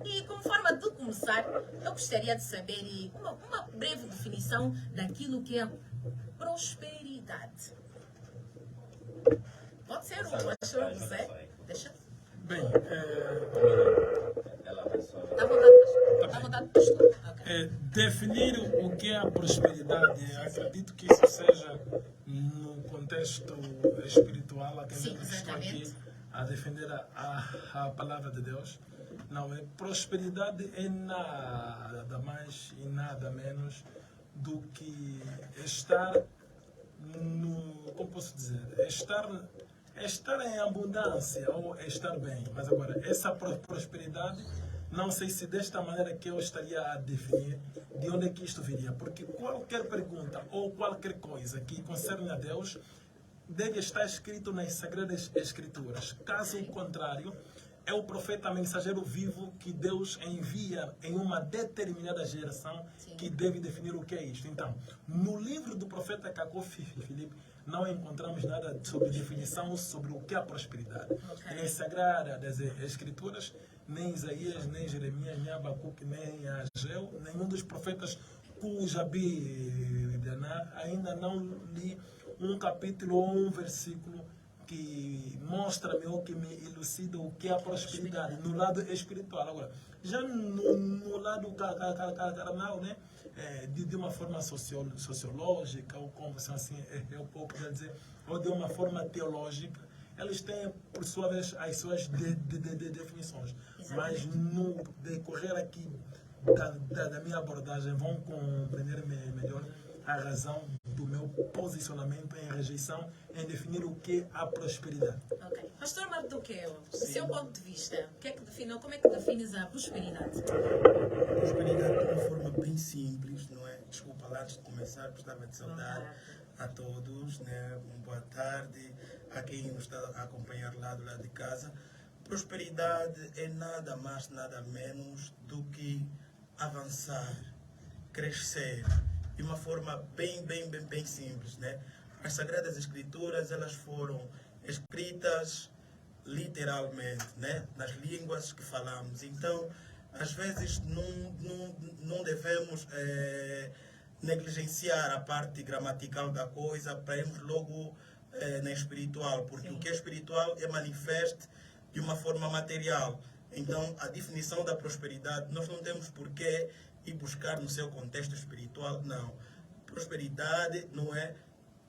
E como forma de começar, eu gostaria de saber uma breve definição daquilo que é prosperidade. Pode ser o pastor José? Deixa. Bem, Dá vontade, pastor. Okay. Definir o que é a prosperidade, acredito que isso seja no contexto espiritual, que Sim, estou aqui exatamente. a defender a palavra de Deus. Não, prosperidade é nada mais e nada menos do que estar como posso dizer, estar em abundância ou estar bem. Mas agora, essa prosperidade, não sei se desta maneira que eu estaria a definir de onde é que isto viria. Porque qualquer pergunta ou qualquer coisa que concerne a Deus deve estar escrito nas Sagradas Escrituras. Caso contrário, é o profeta mensageiro vivo que Deus envia em uma determinada geração que deve definir o que é isto. Então, no livro do profeta Cacó Filipe, não encontramos nada sobre definição sobre o que é a prosperidade. Nem Sagradas Escrituras, nem Isaías, nem Jeremias, nem Abacuque, nem Ageu, nenhum dos profetas cuja Bíblia ainda não li um capítulo ou um versículo que mostra-me ou que me elucida o que é a prosperidade no lado espiritual. Agora, já no lado carnal, né, de uma forma sociológica, ou como assim eu posso dizer, ou de uma forma teológica, elas têm, por sua vez, as suas definições. Mas no decorrer aqui da minha abordagem, vão compreender melhor a razão do meu posicionamento em rejeição, em definir o que é a prosperidade. Ok. Pastor Mardoqueu, do seu ponto de vista, como é que defines a prosperidade? Prosperidade de uma forma bem simples, não é? Desculpa lá, antes de começar, gostava de saudar a todos, né? Uma boa tarde a quem nos está a acompanhar lá do lado de casa. Prosperidade é nada mais, nada menos do que avançar, crescer, de uma forma bem simples, né? As Sagradas Escrituras, elas foram escritas literalmente, né? Nas línguas que falamos. Então, às vezes, não devemos negligenciar a parte gramatical da coisa para irmos logo na espiritual, porque o que é espiritual é manifesto de uma forma material. Então, a definição da prosperidade, nós não temos por que ir buscar no seu contexto espiritual, não. Prosperidade não é...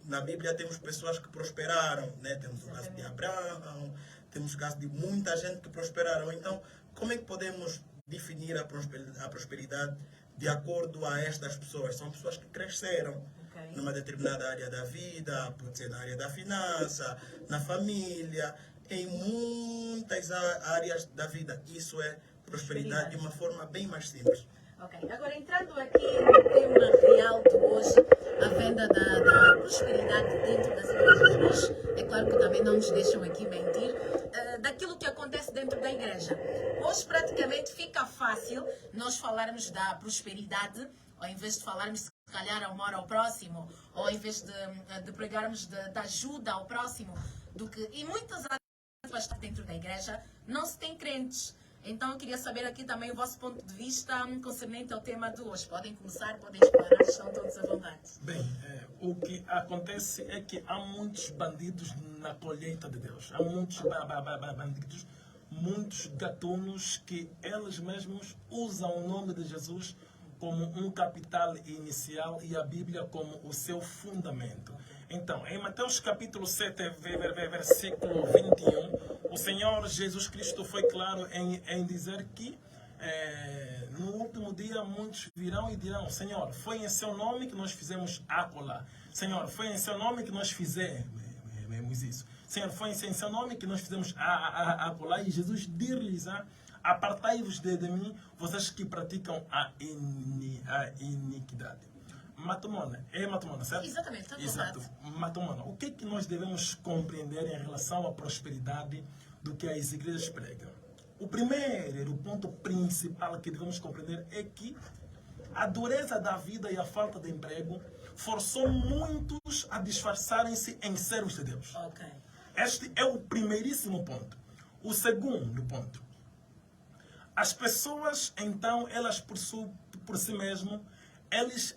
Na Bíblia temos pessoas que prosperaram, né? Temos o caso de Abraão, temos o caso de muita gente que prosperaram. Então, como é que podemos definir a prosperidade de acordo a estas pessoas? São pessoas que cresceram numa determinada área da vida, pode ser na área da finança, na família, em muitas áreas da vida. Isso é prosperidade de uma forma bem mais simples. Ok, agora entrando aqui no tema real de hoje, a venda da prosperidade dentro das igrejas, mas é claro que também não nos deixam aqui mentir, daquilo que acontece dentro da igreja. Hoje praticamente fica fácil nós falarmos da prosperidade, ao invés de falarmos se calhar amor ao próximo, ou ao invés de pregarmos da ajuda ao próximo, e muitas áreas dentro da igreja não se tem crentes. Então eu queria saber aqui também o vosso ponto de vista concernente ao tema de hoje. Podem começar, podem explorar, estão todos à vontade. Bem, o que acontece é que há muitos bandidos na colheita de Deus. Há muitos bandidos, muitos gatunos que eles mesmos usam o nome de Jesus como um capital inicial e a Bíblia como o seu fundamento. Então, em Mateus capítulo 7, versículo 21, o Senhor Jesus Cristo foi claro em dizer que no último dia muitos virão e dirão: Senhor, foi em seu nome que nós fizemos acolá. Senhor, foi em seu nome que nós fizemos isso. Senhor, foi em seu nome que nós fizemos acolá. E Jesus dir-lhes: apartai-vos de mim, vocês que praticam a iniquidade. Matumona, certo? Exatamente, exato. Matumona, o que é que nós devemos compreender em relação à prosperidade do que as igrejas pregam? O primeiro, o ponto principal que devemos compreender é que a dureza da vida e a falta de emprego forçou muitos a disfarçarem-se em servos de Deus. Okay. Este é o primeiríssimo ponto. O segundo ponto: As pessoas, então, elas por si mesmo, eles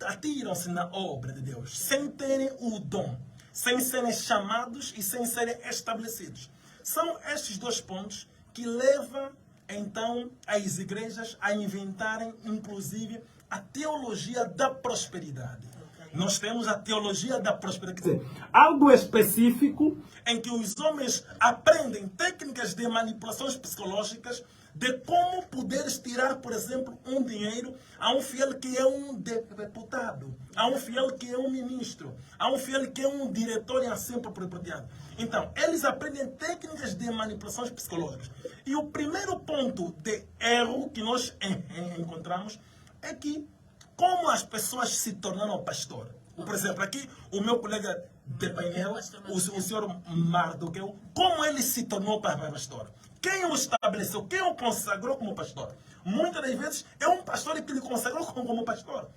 atiram-se na obra de Deus, sem terem o dom, sem serem chamados e sem serem estabelecidos. São estes dois pontos que levam, então, as igrejas a inventarem, inclusive, a teologia da prosperidade. Nós temos a teologia da prosperidade, quer dizer, algo específico em que os homens aprendem técnicas de manipulações psicológicas de como poderes tirar, por exemplo, um dinheiro a um fiel que é um deputado, a um fiel que é um ministro, a um fiel que é um diretor e assim por diante. Então, eles aprendem técnicas de manipulações psicológicas. E o primeiro ponto de erro que nós encontramos é que como as pessoas se tornaram pastor. Por exemplo, aqui o meu colega de painel, o senhor Mardoqueu, como ele se tornou pastor? Quem o estabeleceu? Quem o consagrou como pastor? Muitas das vezes é um pastor que lhe consagrou como pastor.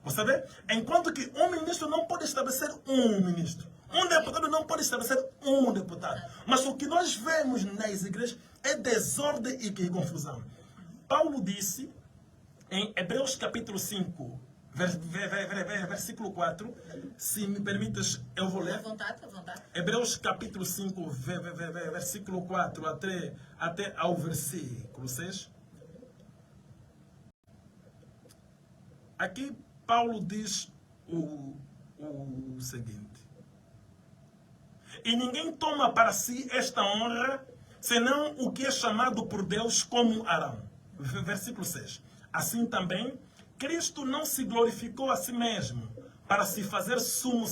Você vê? Enquanto que um ministro não pode estabelecer um ministro. Um deputado não pode estabelecer um deputado. Mas o que nós vemos nas igrejas é desordem e confusão. Paulo disse em Hebreus capítulo 5, versículo 4, se me permites, eu vou ler. À vontade, à vontade. Hebreus capítulo 5, versículo 4 até ao versículo 6. Aqui Paulo diz o seguinte: e ninguém toma para si esta honra, senão o que é chamado por Deus como Arão. Versículo 6. Assim também, Cristo não se glorificou a si mesmo para se fazer sumo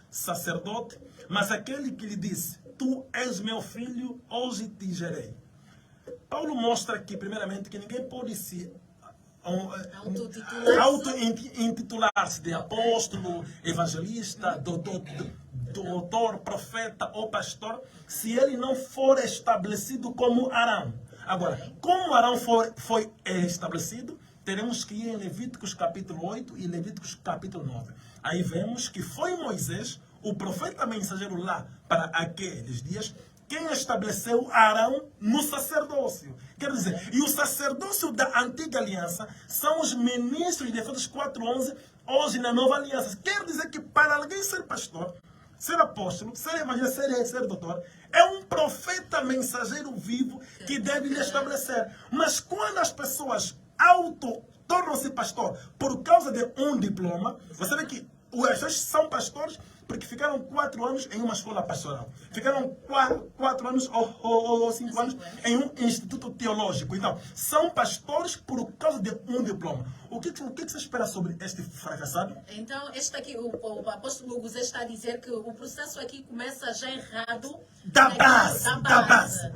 sacerdote, mas aquele que lhe disse: tu és meu filho, hoje te gerei. Paulo mostra aqui, primeiramente, que ninguém pode se auto-intitular-se de apóstolo, evangelista, doutor, profeta ou pastor, se ele não for estabelecido como Arão. Agora, como Arão foi estabelecido, teremos que ir em Levíticos capítulo 8 e Levíticos capítulo 9. Aí vemos que foi Moisés, o profeta mensageiro lá para aqueles dias, quem estabeleceu Arão no sacerdócio. Quer dizer, e o sacerdócio da antiga aliança são os ministros de Efésios 4:11, hoje na nova aliança. Quer dizer que para alguém ser pastor, ser apóstolo, ser evangelista, ser doutor, é um profeta mensageiro vivo que deve lhe estabelecer. Mas quando as pessoas tornam-se pastor por causa de um diploma, você vê que as pessoas são pastores porque ficaram 4 anos em uma escola pastoral. Ficaram 4 anos ou 5 anos em um instituto teológico. Então, são pastores por causa de um diploma. O que você espera sobre este fracassado? Então, este aqui, o apóstolo Guzé está a dizer que o processo aqui começa já errado. Da base.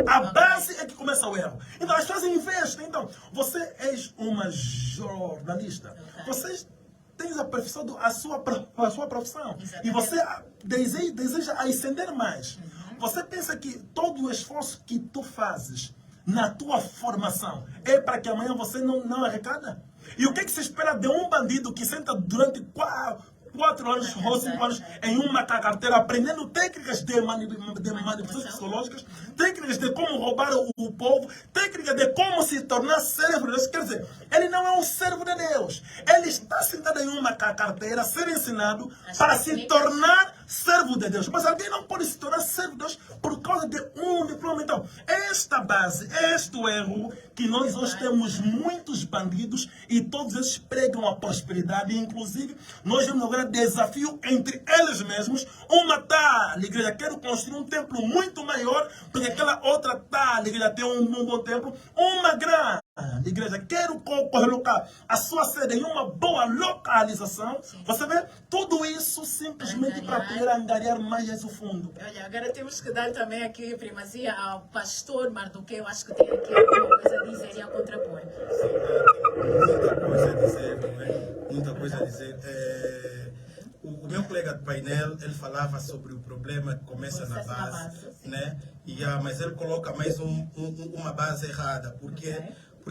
A base é que começa o erro. Então, as pessoas investem. Então, você és uma jornalista. Você tens aperfeiçoado a sua profissão. Exatamente. E você deseja ascender mais. Você pensa que todo o esforço que tu fazes na tua formação é para que amanhã você não arrecada? E o que se espera de um bandido que senta durante 4 anos ou 5 anos em uma carteira aprendendo técnicas de manipulações psicológicas, técnicas de como roubar o povo, técnicas de como se tornar servo de Deus? Quer dizer, ele não é um servo de Deus. Ele está sentado em uma carteira, ser ensinado para se tornar servo de Deus. Mas alguém não pode se tornar servo de Deus por causa de um diploma. Então, esta base, este erro que nós hoje temos muitos bandidos e todos eles pregam a prosperidade. Inclusive, nós vamos agora desafio entre eles mesmos. Uma tal igreja quer construir um templo muito maior do que aquela outra tal igreja tem um bom templo. Uma grande igreja quer colocar a sua sede em uma boa localização. Sim. Você vê tudo isso simplesmente para poder angariar mais o fundo. Olha, agora temos que dar também aqui primazia ao pastor Mardoqueu. Eu acho que tem aqui alguma coisa a dizer e a contrapor. Muita coisa a dizer, não é? Muita coisa a dizer. O meu colega de painel, ele falava sobre o problema que começa na base, né? Mas ele coloca mais uma base errada, porque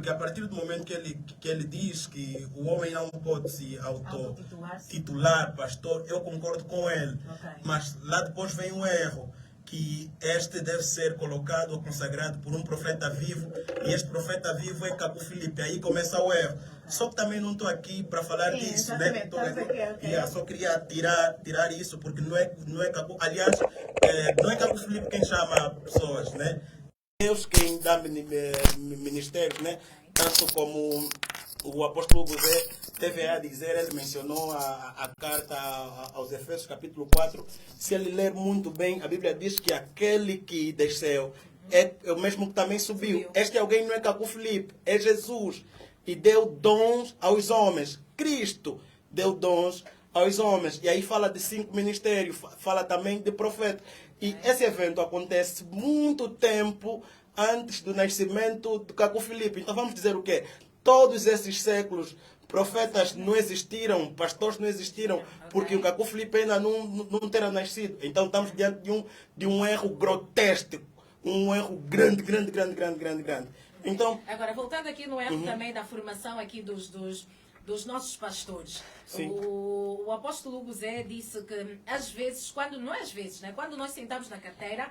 a partir do momento que ele diz que o homem não pode se autotitular pastor, eu concordo com ele. Mas lá depois vem um erro. que este deve ser colocado ou consagrado por um profeta vivo, e este profeta vivo é Cabo Filipe. Aí começa o erro. Só que também não estou aqui para falar Sim, disso, né? exatamente. Estás aqui, ok. Só queria tirar isso, porque não é Cabo. Aliás, não é Cabo Filipe quem chama pessoas, né? Deus quem dá ministérios, né? Tanto como o apóstolo José teve a dizer, ele mencionou a carta aos Efésios, capítulo 4. Se ele ler muito bem, a Bíblia diz que aquele que desceu é o mesmo que também subiu. Este alguém não é Cabo Filipe, é Jesus. E deu dons aos homens. Cristo deu dons aos homens. E aí fala de 5 ministérios, fala também de profeta. E esse evento acontece muito tempo antes do nascimento do Cabo Filipe. Então vamos dizer o quê? Todos esses séculos, profetas não existiram, pastores não existiram, porque o Cabo Filipe ainda não terá nascido. Então estamos diante de um erro grotesco, um erro grande. Então, Agora, voltando aqui no erro também da formação aqui dos nossos pastores. Sim. O apóstolo José disse que às vezes, quando nós sentamos na carteira,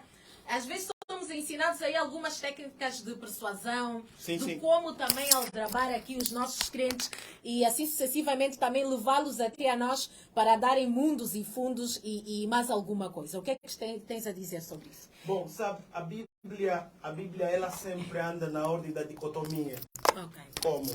às vezes somos ensinados aí algumas técnicas de persuasão, Sim. como também aldrabar aqui os nossos crentes e assim sucessivamente também levá-los até a nós para darem mundos e fundos e mais alguma coisa. O que é que tens a dizer sobre isso? bom, sabe, a Bíblia ela sempre anda na ordem da dicotomia. Ok. Como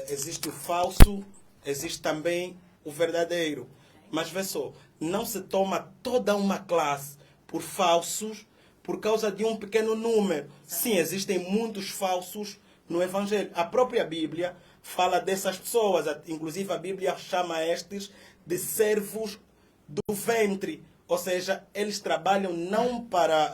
existe o falso, existe também o verdadeiro. Mas vê só, não se toma toda uma classe por falsos por causa de um pequeno número. Sim, existem muitos falsos no Evangelho. A própria Bíblia fala dessas pessoas. Inclusive a Bíblia chama estes de servos do ventre. Ou seja, eles trabalham não para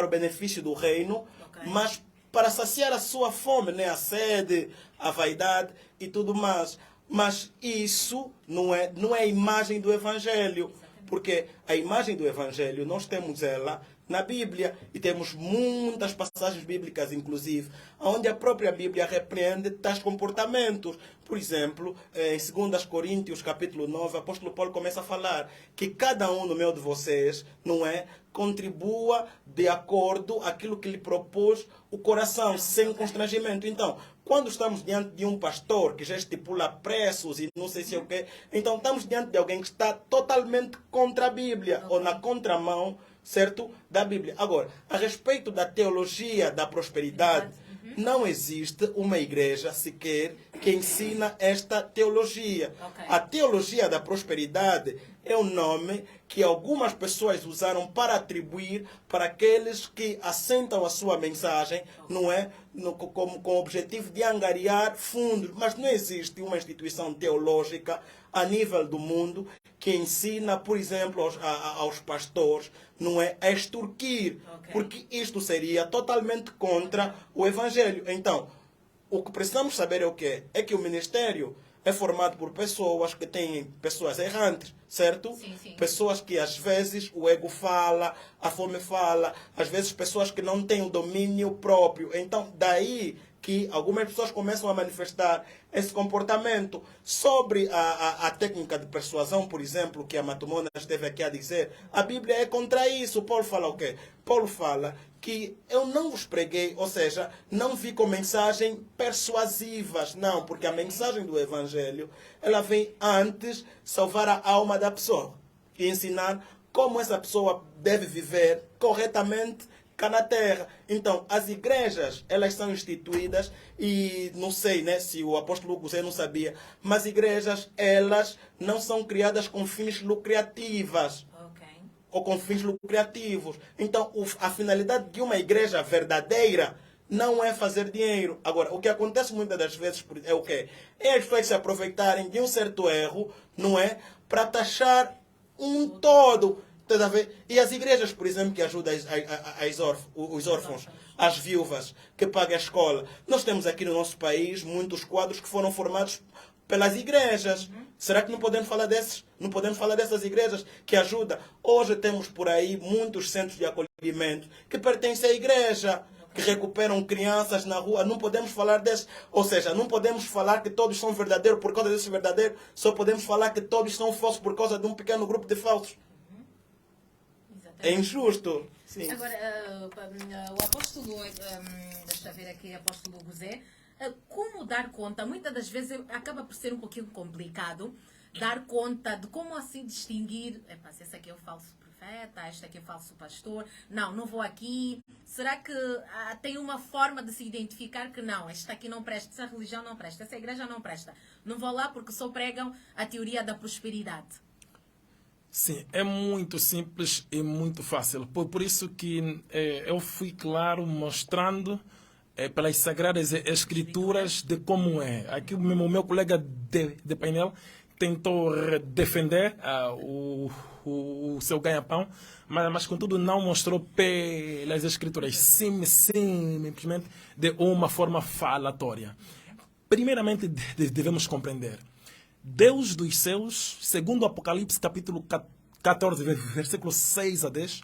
o benefício do reino, mas para saciar a sua fome, né? A sede, a vaidade e tudo mais. Mas isso não é a imagem do Evangelho. Porque a imagem do Evangelho, nós temos ela na Bíblia e temos muitas passagens bíblicas, inclusive, onde a própria Bíblia repreende tais comportamentos. Por exemplo, em 2 Coríntios, capítulo 9, o apóstolo Paulo começa a falar que cada um no meio de vocês, não é, contribua de acordo com aquilo que lhe propôs o coração, sem constrangimento. Então, quando estamos diante de um pastor que já estipula preços e não sei se é o quê, então estamos diante de alguém que está totalmente contra a Bíblia, ou na contramão, certo, da Bíblia. Agora, a respeito da teologia da prosperidade, não existe uma igreja sequer que ensina esta teologia. A teologia da prosperidade é um nome que algumas pessoas usaram para atribuir para aqueles que assentam a sua mensagem, não é? Com o objetivo de angariar fundos. Mas não existe uma instituição teológica a nível do mundo que ensina, por exemplo, aos pastores, não é, a extorquir, porque isto seria totalmente contra o Evangelho. Então, o que precisamos saber é o quê? É que o ministério é formado por pessoas que têm pessoas errantes, certo? Sim. Pessoas que às vezes o ego fala, a fome fala, às vezes pessoas que não têm o domínio próprio. Então, daí que algumas pessoas começam a manifestar esse comportamento. Sobre a técnica de persuasão, por exemplo, que a Matumona esteve aqui a dizer, a Bíblia é contra isso. Paulo fala o quê? Paulo fala que eu não vos preguei, ou seja, não vi com mensagens persuasivas, não, porque a mensagem do Evangelho, ela vem antes salvar a alma da pessoa e ensinar como essa pessoa deve viver corretamente cá na terra. Então, as igrejas, elas são instituídas e não sei, né, se o apóstolo José não sabia, mas igrejas, elas não são criadas com fins lucrativos ou com fins lucrativos. Então, a finalidade de uma igreja verdadeira não é fazer dinheiro. Agora, o que acontece muitas das vezes é o quê? É as pessoas se aproveitarem de um certo erro, não é? Para taxar um todo. Tá a ver? E as igrejas, por exemplo, que ajudam os órfãos, as viúvas, que pagam a escola. Nós temos aqui no nosso país muitos quadros que foram formados pelas igrejas. Será que não podemos falar desses? Não podemos falar dessas igrejas que ajudam? Hoje temos por aí muitos centros de acolhimento que pertencem à igreja, que recuperam crianças na rua. Não podemos falar desses. Ou seja, não podemos falar que todos são verdadeiros por causa desses verdadeiros. Só podemos falar que todos são falsos por causa de um pequeno grupo de falsos. É injusto. Sim. Agora, o apóstolo, deixa eu ver aqui, apóstolo José, como dar conta, muitas das vezes acaba por ser um pouquinho complicado, dar conta de como assim distinguir, se esse aqui é o falso profeta, este aqui é o falso pastor, não vou aqui. Será que tem uma forma de se identificar que não, este aqui não presta, essa religião não presta, essa igreja não presta, não vou lá porque só pregam a teoria da prosperidade? Sim, é muito simples e muito fácil. Por isso que eu fui claro mostrando pelas Sagradas Escrituras de como é. Aqui o meu colega de painel tentou defender o seu ganha-pão, mas contudo não mostrou pelas Escrituras, simplesmente de uma forma falatória. Primeiramente devemos compreender. Deus dos céus, segundo o Apocalipse capítulo 14, versículo 6 a 10,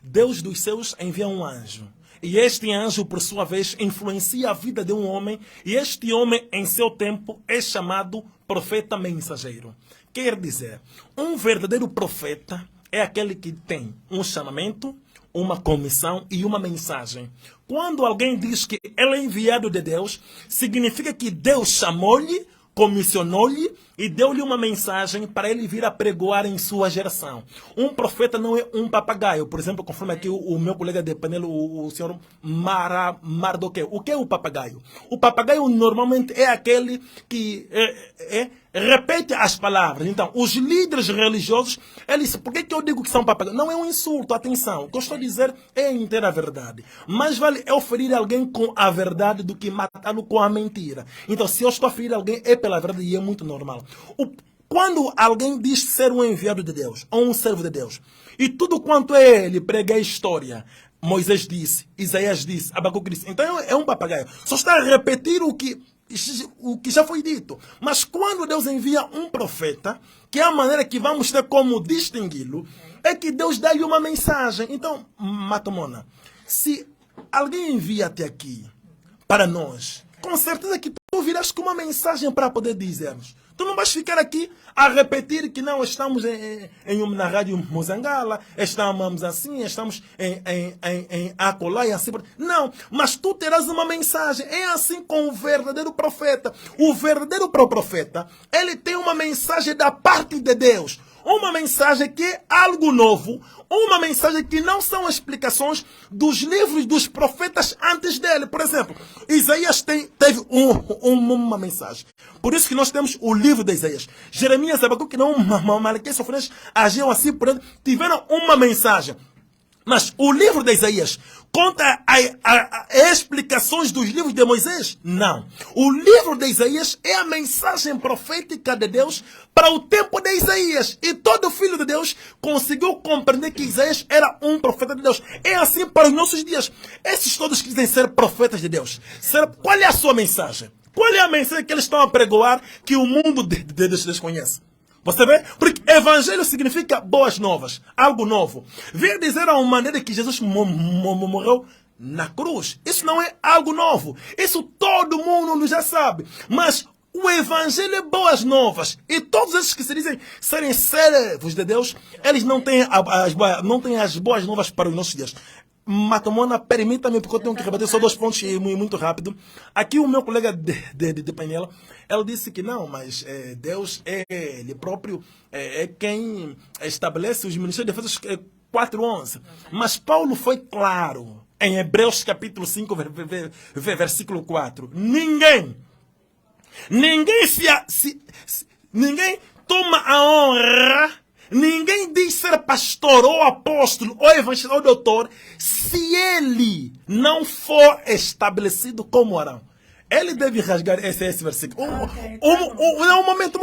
Deus dos céus envia um anjo. E este anjo, por sua vez, influencia a vida de um homem. E este homem, em seu tempo, é chamado profeta mensageiro. Quer dizer, um verdadeiro profeta é aquele que tem um chamamento, uma comissão e uma mensagem. Quando alguém diz que ele é enviado de Deus, significa que Deus chamou-lhe, comissionou-lhe e deu-lhe uma mensagem para ele vir a pregoar em sua geração. Um profeta não é um papagaio. Por exemplo, conforme aqui o meu colega de painel, o senhor Mardoqueu. O que é o papagaio? O papagaio normalmente é aquele que repete as palavras. Então, os líderes religiosos, eles, por que eu digo que são papagaios? Não é um insulto, atenção. O que eu estou a dizer é a inteira verdade. Mais vale eu ferir alguém com a verdade do que matá-lo com a mentira. Então, se eu estou a ferir alguém, é pela verdade e é muito normal. Quando alguém diz ser um enviado de Deus, ou um servo de Deus, e tudo quanto é ele prega a história, Moisés disse, Isaías disse, Abacuque disse, então é um papagaio. Só está a repetir o que já foi dito. Mas quando Deus envia um profeta, que é a maneira que vamos ter como distingui-lo, é que Deus dá-lhe uma mensagem. Então, Matomona, se alguém envia até aqui para nós, com certeza que tu virás com uma mensagem para poder dizer-nos. Tu não vais ficar aqui a repetir que não estamos na rádio Mozangala, estamos assim, estamos em acolá e assim. Não, mas tu terás uma mensagem. É assim com o verdadeiro profeta. O verdadeiro profeta, ele tem uma mensagem da parte de Deus. Uma mensagem que é algo novo, uma mensagem que não são explicações dos livros dos profetas antes dele. Por exemplo, Isaías teve uma mensagem. Por isso que nós temos o livro de Isaías. Jeremias, Abacuque, Malaquias, Sofonias agiam assim, por exemplo, tiveram uma mensagem. Mas o livro de Isaías conta as explicações dos livros de Moisés? Não. O livro de Isaías é a mensagem profética de Deus para o tempo de Isaías. E todo filho de Deus conseguiu compreender que Isaías era um profeta de Deus. É assim para os nossos dias. Esses todos que dizem ser profetas de Deus. Qual é a sua mensagem? Qual é a mensagem que eles estão a pregoar que o mundo de Deus desconhece? Você vê? Porque evangelho significa boas novas, algo novo. Vem dizer a maneira que Jesus morreu na cruz. Isso não é algo novo. Isso todo mundo já sabe. Mas o evangelho é boas novas. E todos esses que se dizem serem servos de Deus, eles não têm as boas novas para os nossos dias. Matomona, permita-me, porque eu tenho que rebater só 2 pontos muito rápido. Aqui o meu colega de painel, ela disse que não, mas Deus é ele próprio, é quem estabelece os ministérios de Efésios 4:11. Mas Paulo foi claro, em Hebreus capítulo 5, versículo 4. Ninguém toma a honra. Ninguém diz ser pastor, ou apóstolo, ou evangelista, ou doutor, se ele não for estabelecido como Arão. Ele deve rasgar esse versículo. Um momento.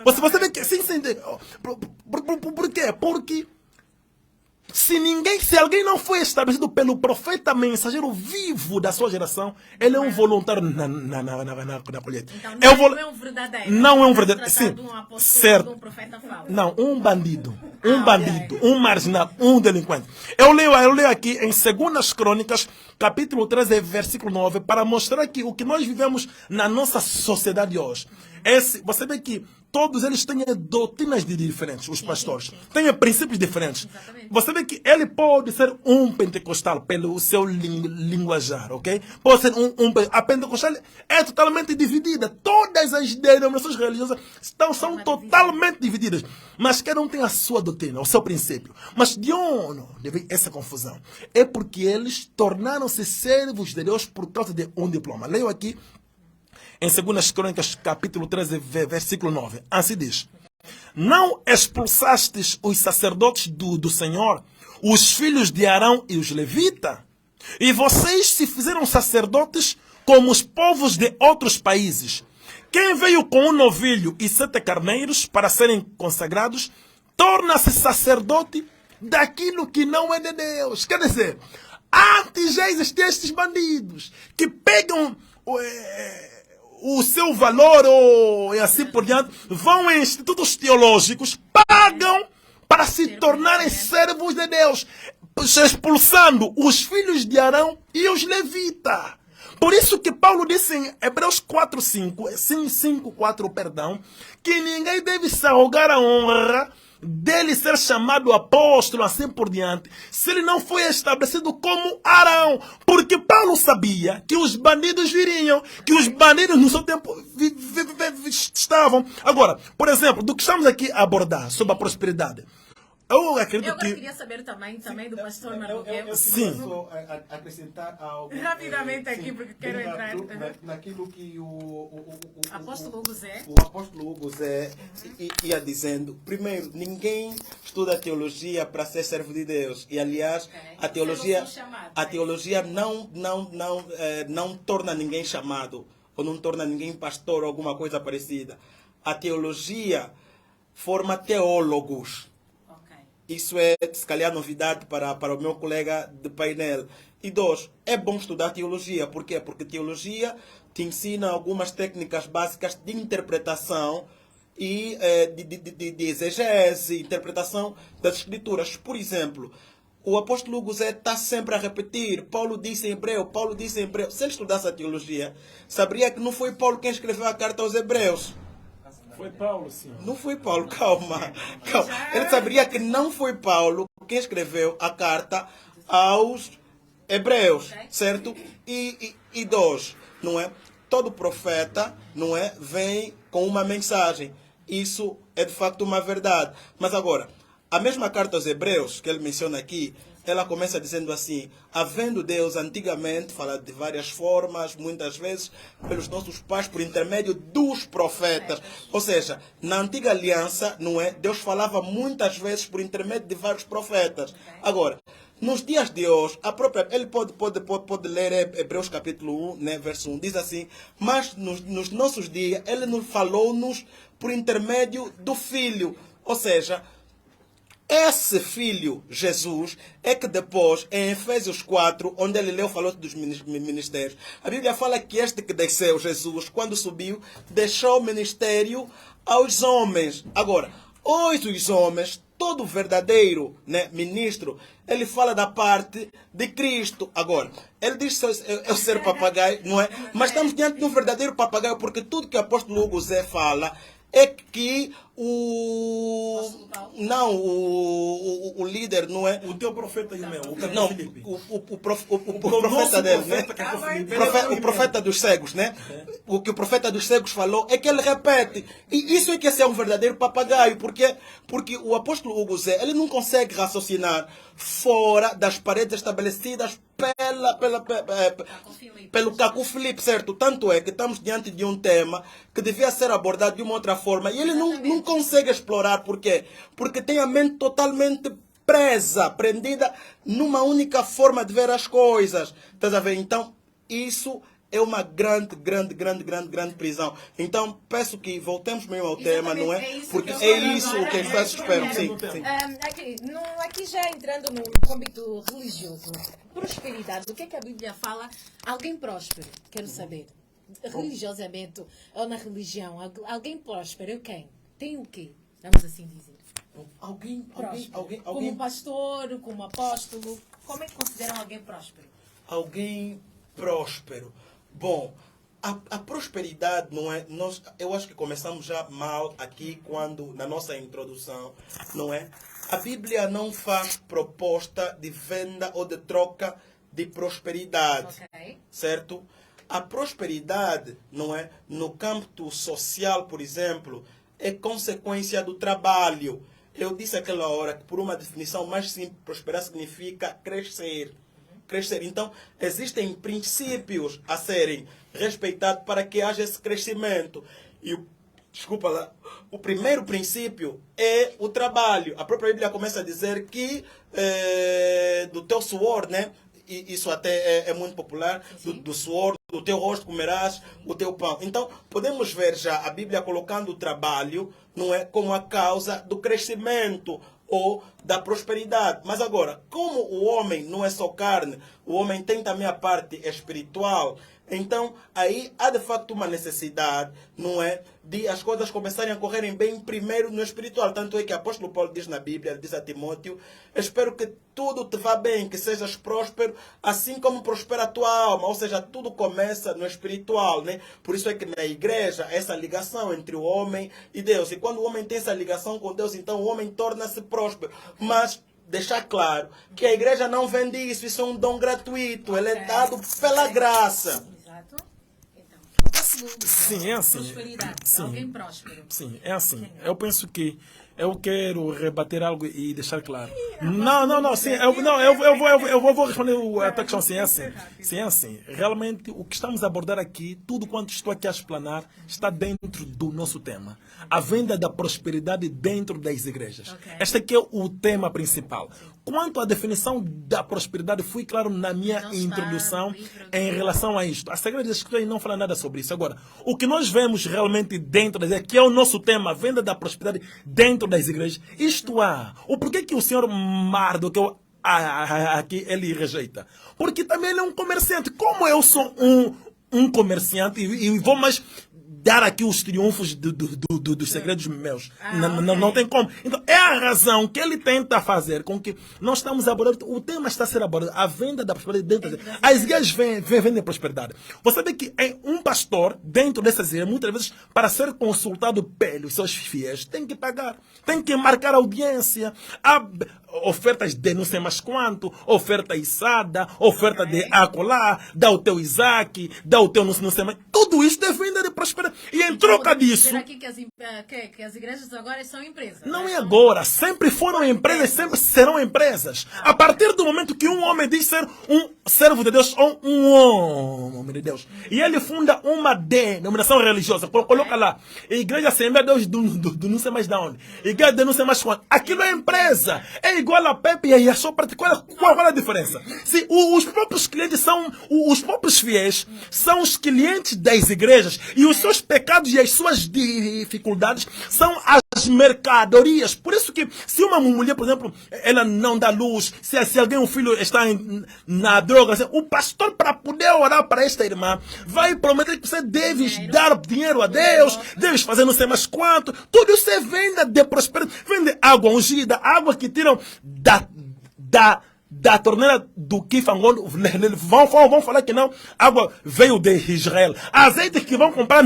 Você vê que... Sim. Por quê? Porque se alguém não foi estabelecido pelo profeta mensageiro vivo da sua geração, ele é um voluntário na colheita. Então não é um verdadeiro. Não é um verdadeiro. Sim, certo. Um profeta falso. Não, um bandido, um marginal, um delinquente. Eu leio aqui em 2 Crônicas, capítulo 13, versículo 9, para mostrar que o que nós vivemos na nossa sociedade hoje. Você vê que todos eles têm doutrinas diferentes, os pastores. sim. Têm princípios diferentes. Exatamente. Você vê que ele pode ser um pentecostal pelo seu linguajar, ok? Pode ser a pentecostal é totalmente dividida. Todas as denominações religiosas são totalmente divididas. Mas cada um tem a sua doutrina, o seu princípio. Mas de onde vem essa confusão? É porque eles tornaram-se servos de Deus por causa de um diploma. Leio aqui em 2 Crônicas, capítulo 13, versículo 9. Assim diz: não expulsastes os sacerdotes do Senhor, os filhos de Arão e os levitas? E vocês se fizeram sacerdotes como os povos de outros países. Quem veio com um novilho e 7 carneiros para serem consagrados, torna-se sacerdote daquilo que não é de Deus. Quer dizer, antes já existiam estes bandidos que pegam o seu valor e assim por diante, vão em institutos teológicos, pagam para se tornarem servos de Deus, expulsando os filhos de Arão e os levitas. Por isso que Paulo disse em Hebreus 5:4, perdão, que ninguém deve se arrogar a honra dele ser chamado apóstolo, assim por diante, se ele não foi estabelecido como Arão. Porque Paulo sabia que os bandidos viriam, que os bandidos no seu tempo estavam. Agora, por exemplo, do que estamos aqui a abordar sobre a prosperidade, eu acredito agora que... queria saber também do pastor Eu Mardoqueu. Sim. queria só acrescentar algo. Rapidamente aqui, porque quero entrar. Naquilo que o Apóstolo Hugo Zé. o apóstolo Hugo Zé ia dizendo. Primeiro, ninguém estuda teologia para ser servo de Deus. E, aliás, a teologia não torna ninguém chamado, ou não torna ninguém pastor, ou alguma coisa parecida. A teologia forma teólogos. Isso é, se calhar, novidade para o meu colega de painel. E 2, é bom estudar teologia. Por quê? Porque teologia te ensina algumas técnicas básicas de interpretação e de exegese, interpretação das escrituras. Por exemplo, o apóstolo Hugo Zé está sempre a repetir: Paulo disse em Hebreu, Paulo disse em Hebreu. Se ele estudasse a teologia, saberia que não foi Paulo quem escreveu a carta aos Hebreus. Foi Paulo, sim. Não foi Paulo, calma. Ele saberia que não foi Paulo quem escreveu a carta aos Hebreus, certo? E 2, não é? Todo profeta, não é, vem com uma mensagem. Isso é de facto uma verdade. Mas agora, a mesma carta aos Hebreus que ele menciona aqui, ela começa dizendo assim: havendo Deus antigamente, fala de várias formas, muitas vezes pelos nossos pais, por intermédio dos profetas. Ou seja, na antiga aliança, não é? Deus falava muitas vezes por intermédio de vários profetas. Agora, nos dias de hoje, ele pode ler Hebreus capítulo 1, né, verso 1, diz assim: mas nos nossos dias, ele nos falou-nos por intermédio do Filho. Ou seja, esse Filho, Jesus, é que depois, em Efésios 4, onde ele leu, falou dos ministérios, a Bíblia fala que este que desceu, Jesus, quando subiu, deixou o ministério aos homens. Agora, hoje os homens, todo verdadeiro, né, ministro, ele fala da parte de Cristo. Agora, ele diz eu ser papagaio, não é? Mas estamos diante de um verdadeiro papagaio, porque tudo que o apóstolo Hugo Zé fala é que o líder, não é? O teu profeta e o meu, Não, Filipe. o profeta dele, né? O profeta dos cegos, né? O que o profeta dos cegos falou é que ele repete. E isso é que é um verdadeiro papagaio, porque o apóstolo Hugo Zé, ele não consegue raciocinar fora das paredes estabelecidas pelo Caco Filipe, certo? Tanto é que estamos diante de um tema que devia ser abordado de uma outra forma e ele não consegue explorar. Por quê? Porque tem a mente totalmente prendida numa única forma de ver as coisas. Estás a ver? Então, isso é uma grande prisão. Então, peço que voltemos mesmo ao tema, não é? Porque é isso que as pessoas esperam. Sim. Aqui já entrando no âmbito religioso, prosperidade, o que é que a Bíblia fala? Alguém próspero, quero saber. Religiosamente, ou na religião, alguém próspero é quem? Tem o quê? Vamos assim dizer. Alguém. Como pastor, como apóstolo, como é que consideram alguém próspero? Alguém próspero. Bom, a prosperidade, não é? Eu acho que começamos já mal aqui quando, na nossa introdução, não é? A Bíblia não faz proposta de venda ou de troca de prosperidade, Ok. certo? A prosperidade, não é? No campo social, por exemplo, é consequência do trabalho. Eu disse aquela hora que, por uma definição mais simples, prosperar significa crescer. Crescer. Então, existem princípios a serem respeitados para que haja esse crescimento. E, desculpa lá, o primeiro princípio é o trabalho. A própria Bíblia começa a dizer que do teu suor, né? E isso até é muito popular, do suor, do teu rosto comerás o teu pão. Então, podemos ver já a Bíblia colocando o trabalho, não é, como a causa do crescimento ou da prosperidade. Mas agora, como o homem não é só carne, o homem tem também a parte espiritual, então aí há de facto uma necessidade, não é, de as coisas começarem a correrem bem primeiro no espiritual. Tanto é que o apóstolo Paulo diz na Bíblia, ele diz a Timóteo: espero que tudo te vá bem, que sejas próspero, assim como prospera a tua alma. Ou seja, tudo começa no espiritual, né? Por isso é que na igreja, essa ligação entre o homem e Deus. E quando o homem tem essa ligação com Deus, então o homem torna-se próspero. Mas deixar claro que a igreja não vende isso, isso é um dom gratuito, ele é dado pela graça. Exato. Então, próximo, Sim, é assim. prosperidade. Sim. Alguém próspero. Sim, é assim. Eu penso que eu quero rebater algo e deixar claro. Não, sim, eu vou responder a tua questão, sim, é assim. Sim, é assim. Realmente, o que estamos a abordar aqui, tudo quanto estou aqui a explanar, está dentro do nosso tema. A venda da prosperidade dentro das igrejas. Ok. Este aqui é o tema principal. Quanto à definição da prosperidade, fui claro na minha Não está introdução no livro em relação a isto. A Sagrada Escritura não fala nada sobre isso. Agora, o que nós vemos realmente dentro das igrejas, que é o nosso tema, a venda da prosperidade dentro das igrejas, isto há. O porquê que o senhor Mardoqueu aqui ele rejeita? Porque também ele é um comerciante. Como eu sou um comerciante e vou mais dar aqui os triunfos dos segredos meus. Não tem como. Então, é a razão que ele tenta fazer com que nós estamos abordando, o tema está a ser abordado, a venda da prosperidade dentro das igrejas. As igrejas vendem prosperidade. Você sabe que um pastor, dentro dessas igrejas, muitas vezes, para ser consultado pelos seus fiéis, tem que pagar, tem que marcar audiência. Há ofertas de não sei mais quanto, oferta içada, oferta de acolá, dá o teu Isaac, dá o teu não sei mais. Tudo isso é venda de prosperidade. E em troca disso... Dizer aqui que as igrejas agora são empresas. Não né? é agora, sempre foram empresas, sempre serão empresas. A partir do momento que um homem diz ser um servo de Deus ou um homem de Deus, e ele funda uma denominação religiosa, coloca lá, Igreja Assembleia de Deus do não sei mais de onde, Igreja de não sei mais quanto, aquilo é empresa, é igual a Pepe e a sua prática. Qual é a diferença? Se os próprios clientes são, os próprios fiéis são os clientes das igrejas, e os seus pecados e as suas dificuldades são as mercadorias. Por isso que se uma mulher, por exemplo, ela não dá luz, se alguém, um filho está na droga, o pastor, para poder orar para esta irmã, vai prometer que você deves dar dinheiro a Deus, deves fazer não sei mais quanto. Tudo isso é venda de prosperidade. Vende água ungida, água que tiram da torneira do Kifangon. Vão falar que não, água veio de Israel. Azeite que vão comprar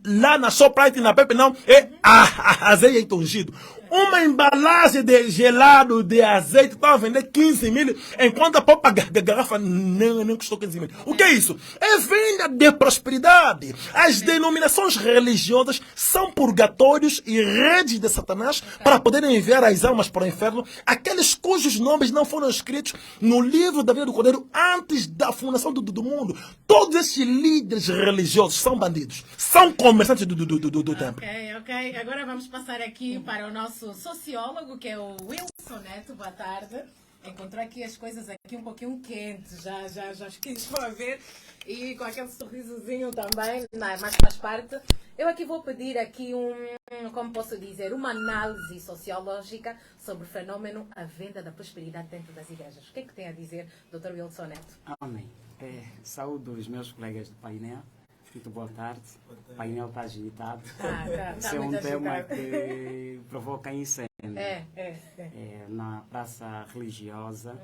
lá na Shoprite e na Pepe, não, é azeite ungido. Uma embalagem de gelado de azeite estava a vender 15 mil, enquanto a própria garrafa nem custou 15 mil. O que é isso? É venda de prosperidade. As denominações religiosas são purgatórios e redes de Satanás para poderem enviar as almas para o inferno, aqueles cujos nomes não foram escritos no livro da vida do Cordeiro antes da fundação do mundo. Todos esses líderes religiosos são bandidos, são comerciantes do templo. Ok. Agora vamos passar aqui para o nosso sociólogo, que é o Wilson Neto. Boa tarde. Encontrou aqui as coisas aqui um pouquinho quentes, já estou a ver, e com aquele sorrisozinho também, mas faz parte. Eu aqui vou pedir aqui como posso dizer, uma análise sociológica sobre o fenômeno a venda da prosperidade dentro das igrejas. O que é que tem a dizer, Dr. Wilson Neto? Amém. Saúdo os meus colegas do painel. Muito boa tarde. O painel está agitado. Tá Esse é um muito tema agitado. que provoca incêndio. É. Na praça religiosa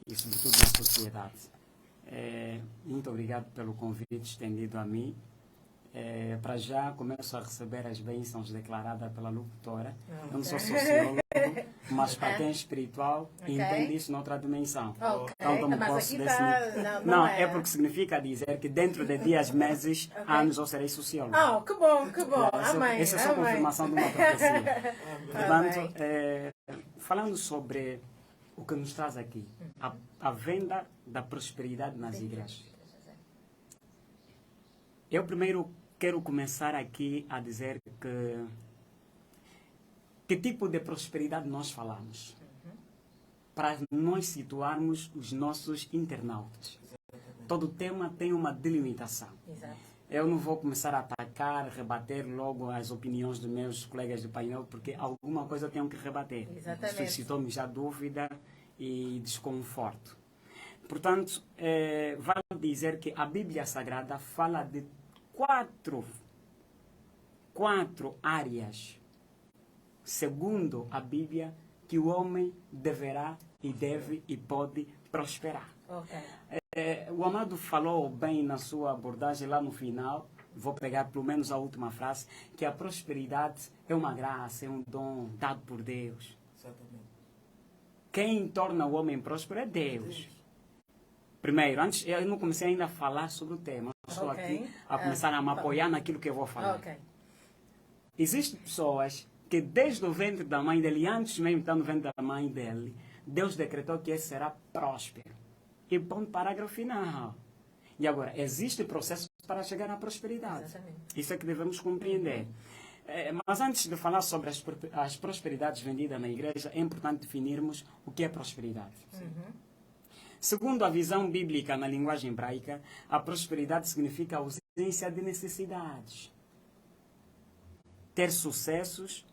e sobretudo na sociedade. muito obrigado pelo convite estendido a mim. Para já começo a receber as bênçãos declaradas pela locutora. Eu não sou sociólogo, mas para quem é espiritual entende isso noutra dimensão. Então, como Mas posso aqui definir? Não, é porque significa dizer que dentro de dias, meses, anos eu serei sociólogo. Oh, que bom, que bom. Amém. Essa é só confirmação de uma profecia. Portanto, falando sobre o que nos traz aqui, a venda da prosperidade nas igrejas. Eu primeiro quero começar aqui a dizer que tipo de prosperidade nós falamos, para nós situarmos os nossos internautas. Todo tema tem uma delimitação. Exato. Eu não vou começar a atacar, rebater logo as opiniões dos meus colegas do painel, porque alguma coisa eu tenho que rebater. Exatamente. Suscitou-me já dúvida e desconforto. Portanto, vale dizer que a Bíblia Sagrada fala de quatro áreas, segundo a Bíblia, que o homem deverá e deve e pode prosperar. O Amado falou bem na sua abordagem lá no final, vou pegar pelo menos a última frase, que a prosperidade é uma graça, é um dom dado por Deus. Exatamente. Quem torna o homem próspero é Deus. Primeiro, antes, eu não comecei ainda a falar sobre o tema. Estou aqui a começar a me apoiar naquilo que eu vou falar. Existem pessoas que desde o ventre da mãe dele, antes mesmo de estar no ventre da mãe dele, Deus decretou que ele será próspero. E ponto, parágrafo final. E agora, existe processo para chegar à prosperidade. Exatamente. Isso é que devemos compreender. Mas antes de falar sobre as prosperidades vendidas na igreja, é importante definirmos o que é prosperidade. Segundo a visão bíblica na linguagem hebraica, a prosperidade significa a ausência de necessidades, ter sucessos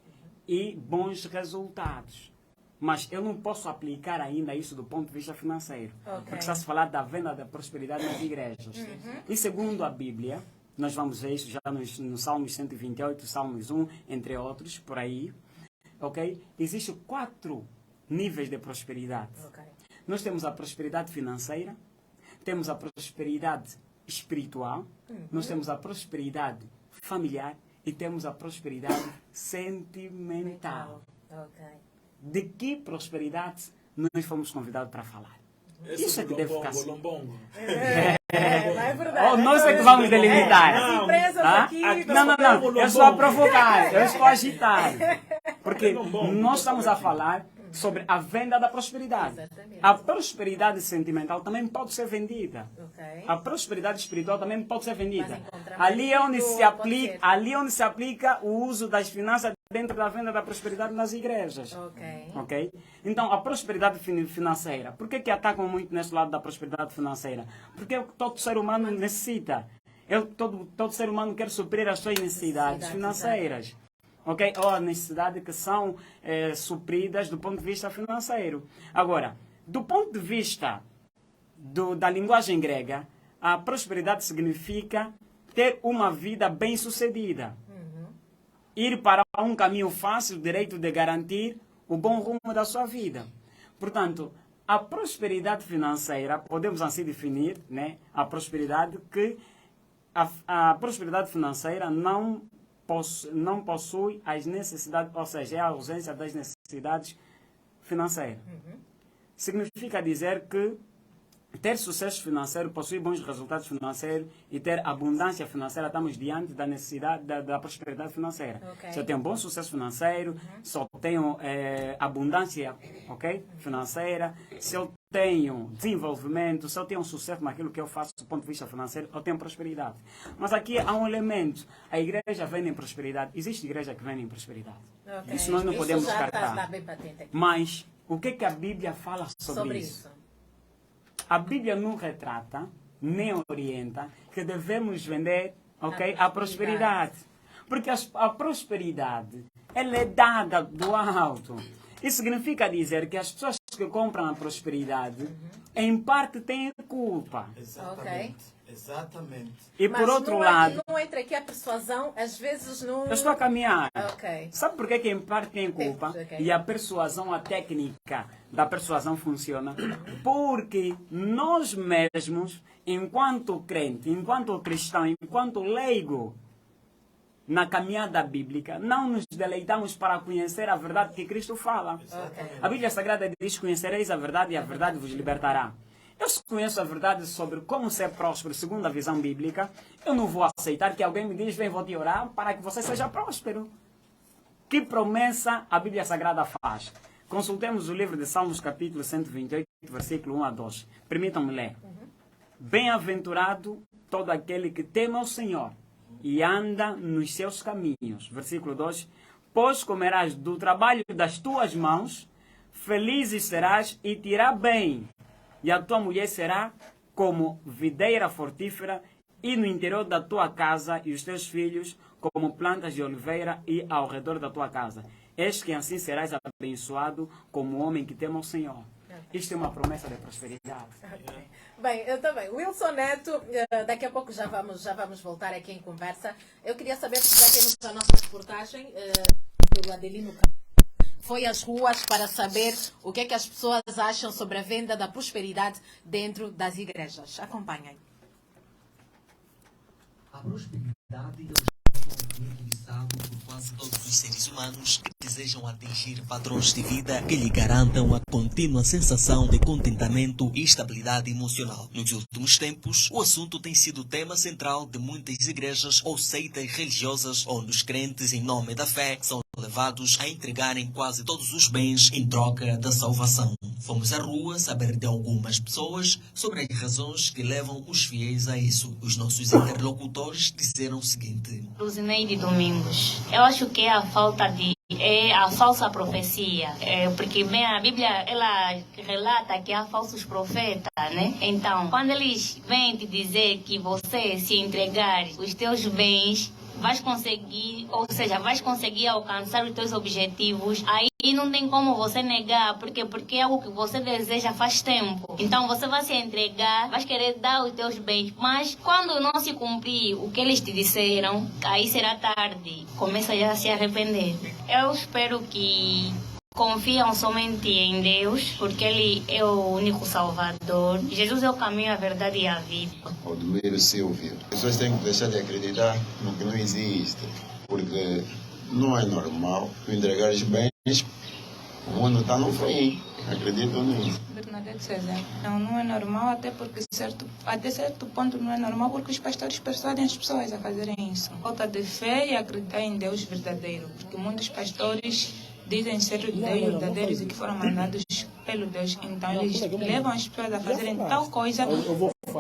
e bons resultados. Mas eu não posso aplicar ainda isso do ponto de vista financeiro, porque está a se falar da venda da prosperidade nas igrejas. E segundo a Bíblia, nós vamos ver isso já no Salmos 128, Salmos 1, entre outros, por aí. Existem 4 níveis de prosperidade. Nós temos a prosperidade financeira, temos a prosperidade espiritual, nós temos a prosperidade familiar e temos a prosperidade sentimental. De que prosperidade nós fomos convidados para falar? Isso é que deve ficar assim. É verdade. Nós é que vamos delimitar. As empresas aqui... Não. Eu estou a provocar, eu estou a agitar. Porque nós estamos a falar sobre a venda da prosperidade. Exatamente. A prosperidade sentimental também pode ser vendida. A prosperidade espiritual também pode ser vendida. Ali é onde se aplica o uso das finanças dentro da venda da prosperidade nas igrejas. Então, a prosperidade financeira. Por que atacam muito nesse lado da prosperidade financeira? Porque todo ser humano necessita. Todo ser humano quer suprir as suas necessidades financeiras. Ou as necessidades que são supridas do ponto de vista financeiro. Agora, do ponto de vista da linguagem grega, a prosperidade significa ter uma vida bem-sucedida. Ir para um caminho fácil, direito de garantir o bom rumo da sua vida. Portanto, a prosperidade financeira, podemos assim definir, né, a prosperidade que a prosperidade financeira não possui as necessidades, ou seja, é a ausência das necessidades financeiras. Significa dizer que ter sucesso financeiro, possuir bons resultados financeiros e ter abundância financeira, estamos diante da necessidade da prosperidade financeira. Se eu tenho bom sucesso financeiro, se eu tenho abundância financeira, se eu tenho desenvolvimento, se eu tenho sucesso naquilo que eu faço do ponto de vista financeiro, eu tenho prosperidade. Mas aqui há um elemento. A igreja vem em prosperidade. Existe igreja que vem em prosperidade. Isso nós não podemos descartar. Mas o que a Bíblia fala sobre isso? A Bíblia não retrata, nem orienta, que devemos vender a prosperidade. Porque a prosperidade ela é dada do alto. Isso significa dizer que as pessoas que compram a prosperidade, em parte, têm culpa. Exatamente. E por outro lado... Não entra aqui a persuasão, às vezes não... Eu estou a caminhar. Sabe por que em parte tem culpa? E a persuasão, a técnica da persuasão funciona? Porque nós mesmos enquanto crente, enquanto cristão, enquanto leigo na caminhada bíblica, não nos deleitamos para conhecer a verdade que Cristo fala. A Bíblia Sagrada diz: conhecereis a verdade e a verdade vos libertará. Eu, se conheço a verdade sobre como ser próspero segundo a visão bíblica, eu não vou aceitar que alguém me diz: vem, vou te orar para que você seja próspero. Que promessa a Bíblia Sagrada faz? Consultemos o livro de Salmos, capítulo 128, versículo 1 a 2. Permitam-me ler. Bem-aventurado todo aquele que teme ao Senhor e anda nos seus caminhos. Versículo 2. Pois comerás do trabalho das tuas mãos, felizes serás e te irá bem. E a tua mulher será como videira fortífera, e no interior da tua casa, e os teus filhos como plantas de oliveira, e ao redor da tua casa. Eis que assim serás abençoado como homem que teme ao Senhor. Isto é uma promessa de prosperidade. Bem, eu também. Wilson Neto, daqui a pouco já vamos voltar aqui em conversa. Eu queria saber se já temos a nossa reportagem pelo Adelino foi às ruas para saber o que é que as pessoas acham sobre a venda da prosperidade dentro das igrejas. Acompanhem. A prosperidade utilizado por quase todos os seres humanos que desejam atingir padrões de vida que lhe garantam a contínua sensação de contentamento e estabilidade emocional. Nos últimos tempos, o assunto tem sido tema central de muitas igrejas ou seitas religiosas, onde os crentes, em nome da fé, são levados a entregarem quase todos os bens em troca da salvação. Fomos à rua saber de algumas pessoas sobre as razões que levam os fiéis a isso. Os nossos interlocutores disseram o seguinte: Luzineide Domingos, eu acho que é a falsa profecia, porque bem, a Bíblia ela relata que há falsos profetas, né? Então, quando eles vêm te dizer que você se entregar os teus bens, vais conseguir, ou seja, vais conseguir alcançar os teus objetivos, aí não tem como você negar, porque é algo que você deseja faz tempo. Então você vai se entregar, vai querer dar os teus bens, mas quando não se cumprir o que eles te disseram, aí será tarde, começa já a se arrepender. Eu espero que confiam somente em Deus, porque Ele é o único Salvador. Jesus é o caminho, a verdade e a vida. Odomiro Silvio. As pessoas têm que deixar de acreditar no que não existe, porque não é normal tu entregares bens, o mundo está no fim. Acreditam nisso. Bernadette César. Não é normal, até porque até certo ponto não é normal, porque os pastores persuadem as pessoas a fazerem isso. Falta de fé e acreditar em Deus verdadeiro, porque muitos pastores dizem ser Deus verdadeiros e que foram mandados pelo Deus. Então eles levam as pessoas a fazerem tal coisa,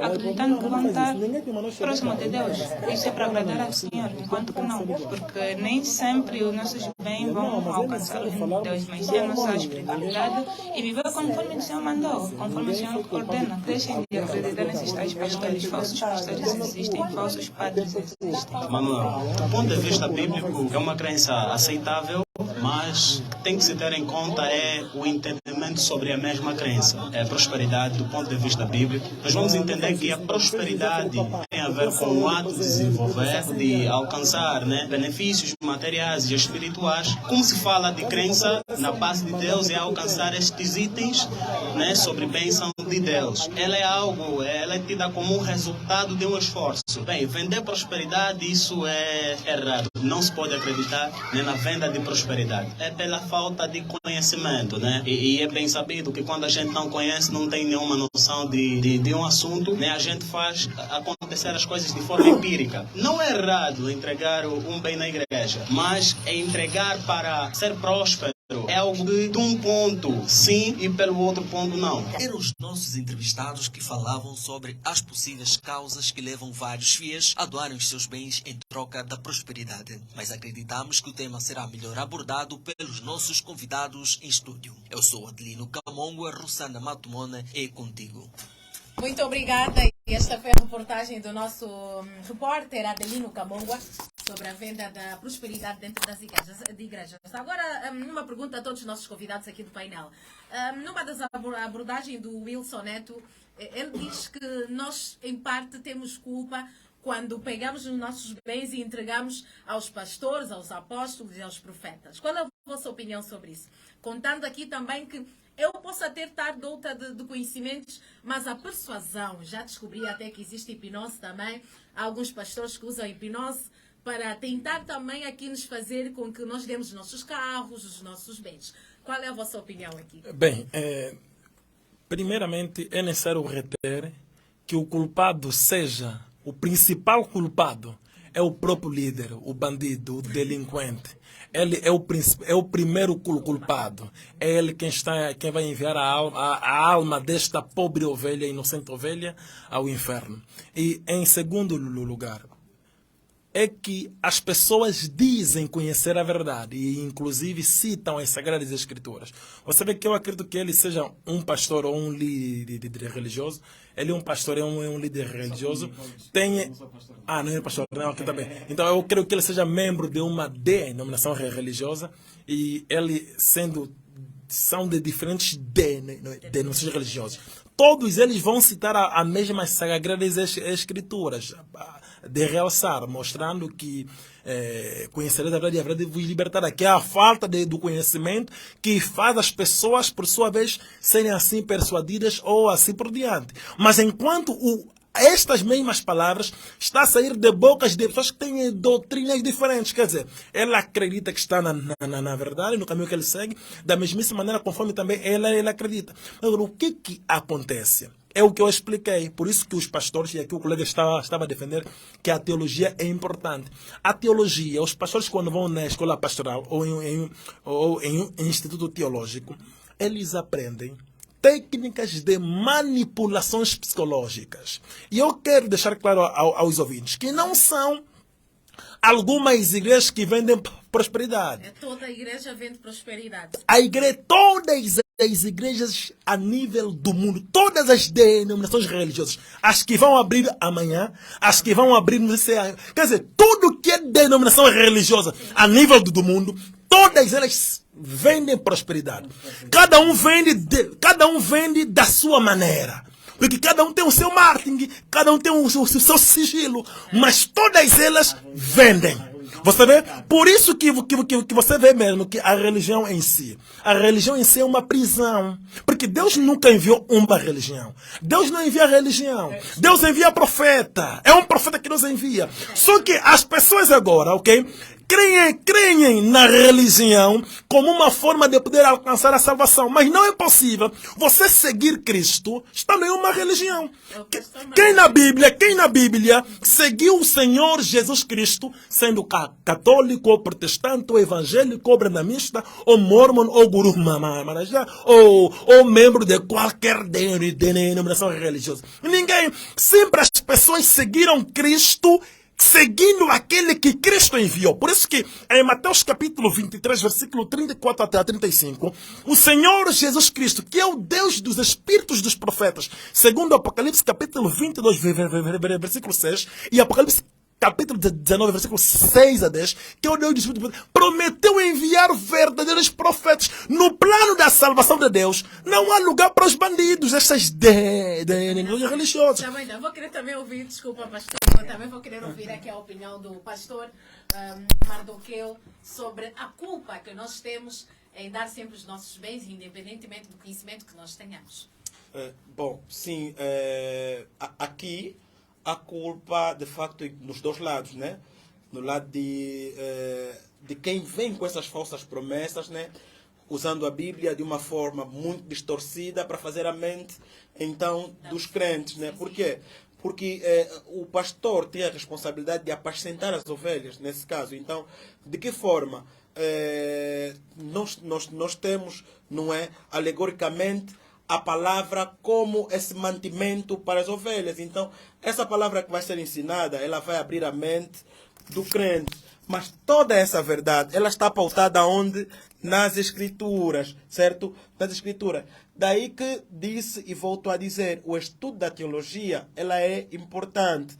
acreditando que vão estar próximo de Deus. Isso é para agradar ao Senhor, enquanto que não. Porque nem sempre os nossos bens vão alcançar o reino de Deus, mas é a nossa espiritualidade e viver conforme o Senhor mandou, conforme o Senhor ordena. Deixem de acreditar nesses tais pastores. Falsos pastores existem, falsos padres existem. Manuel, do ponto de vista bíblico, é uma crença aceitável, mas tem que se ter em conta o entendimento sobre a mesma crença. É a prosperidade do ponto de vista bíblico. Nós vamos entender que a prosperidade tem a ver com o ato de desenvolver, de alcançar benefícios materiais e espirituais. Como se fala de crença na paz de Deus, é alcançar estes itens sobre bênção de Deus. Ela é tida como um resultado de um esforço. Bem, vender prosperidade, isso é errado. Não se pode acreditar na venda de prosperidade. É pela falta de conhecimento, E é bem sabido que quando a gente não conhece, não tem nenhuma noção de um assunto, a gente faz acontecer as coisas de forma empírica. Não é errado entregar um bem na igreja, mas é entregar para ser próspero. É algo de um ponto sim e pelo outro ponto não. Eram os nossos entrevistados que falavam sobre as possíveis causas que levam vários fiéis a doarem os seus bens em troca da prosperidade. Mas acreditamos que o tema será melhor abordado pelos nossos convidados em estúdio. Eu sou Adelino Camongua, Rosana Matumona é contigo. Muito obrigada. Esta foi a reportagem do nosso repórter Adelino Camongua sobre a venda da prosperidade dentro das igrejas. Agora, uma pergunta a todos os nossos convidados aqui do painel. Numa das abordagens do Wilson Neto, ele diz que nós, em parte, temos culpa quando pegamos os nossos bens e entregamos aos pastores, aos apóstolos e aos profetas. Qual é a vossa opinião sobre isso? Contando aqui também que Eu posso até estar douta de conhecimentos, mas a persuasão, já descobri até que existe hipnose também. Há alguns pastores que usam hipnose para tentar também aqui nos fazer com que nós demos os nossos carros, os nossos bens. Qual é a vossa opinião aqui? Bem, primeiramente é necessário reter que o culpado seja, o principal culpado é o próprio líder, o bandido, o delinquente. Ele é o primeiro culpado. É ele quem vai enviar a alma desta pobre ovelha, inocente ovelha, ao inferno. E em segundo lugar, é que as pessoas dizem conhecer a verdade e inclusive citam as Sagradas Escrituras. Você vê que eu acredito que ele seja um pastor ou um líder religioso. Ele é um pastor, é um líder religioso. Não é pastor, não, aqui também. Então eu creio que ele seja membro de uma denominação religiosa e ele são de diferentes denominações religiosas. Todos eles vão citar a mesma Sagradas Escrituras, de realçar, mostrando que conhecereis a verdade e a verdade vos libertará, que é a falta do conhecimento que faz as pessoas, por sua vez, serem assim persuadidas ou assim por diante. Mas enquanto estas mesmas palavras estão a sair de bocas de pessoas que têm doutrinas diferentes, quer dizer, ela acredita que está na verdade, no caminho que ele segue, da mesmíssima maneira conforme também ele acredita. Agora, o que acontece? É o que eu expliquei. Por isso que os pastores, e aqui o colega estava a defender, que a teologia é importante. A teologia, os pastores quando vão na escola pastoral ou em um instituto teológico, eles aprendem técnicas de manipulações psicológicas. E eu quero deixar claro aos ouvintes que não são algumas igrejas que vendem prosperidade. Toda a igreja vende prosperidade. Todas as igrejas a nível do mundo, todas as denominações religiosas, as que vão abrir amanhã, as que vão abrir não sei, quer dizer, tudo que é denominação religiosa a nível do mundo, todas elas vendem prosperidade. Cada um vende da sua maneira. Porque cada um tem o seu marketing, cada um tem o seu sigilo, mas todas elas vendem. Você vê? Por isso que você vê mesmo que a religião em si é uma prisão. Porque Deus nunca enviou uma religião. Deus não envia religião. Deus envia profeta. É um profeta que nos envia. Só que as pessoas agora, ok? Creem na religião como uma forma de poder alcançar a salvação. Mas não é possível você seguir Cristo estando em uma religião. Quem na Bíblia seguiu o Senhor Jesus Cristo, sendo católico, ou protestante, ou evangélico, ou brandamista, ou mormon, ou guru marajá, ou membro de qualquer denominação religiosa. Ninguém. Sempre as pessoas seguiram Cristo seguindo aquele que Cristo enviou. Por isso que em Mateus capítulo 23, versículo 34 até 35, o Senhor Jesus Cristo, que é o Deus dos espíritos dos profetas, segundo Apocalipse capítulo 22, versículo 6, e Apocalipse capítulo 19, versículo 6 a 10, que é o Deus dos espíritos, prometeu enviar verdadeiros profetas. No plano da salvação de Deus, não há lugar para os bandidos, essas denominações religiosas. Também vou querer também ouvir, desculpa pastor, eu também vou querer ouvir aqui a opinião do pastor Mardoqueu sobre a culpa que nós temos em dar sempre os nossos bens, independentemente do conhecimento que nós tenhamos. Bom, sim, aqui a culpa, de facto, nos dois lados, né? No lado de quem vem com essas falsas promessas, né? Usando a Bíblia de uma forma muito distorcida para fazer a mente, então, dos crentes, né? Por quê? Porque o pastor tem a responsabilidade de apacentar as ovelhas, nesse caso. Então, de que forma nós temos, não é, alegoricamente, a palavra como esse mantimento para as ovelhas. Então, essa palavra que vai ser ensinada, ela vai abrir a mente do crente. Mas toda essa verdade, ela está pautada onde? Nas Escrituras, certo? Nas Escrituras. Daí que disse, e volto a dizer, o estudo da teologia, ela é importante.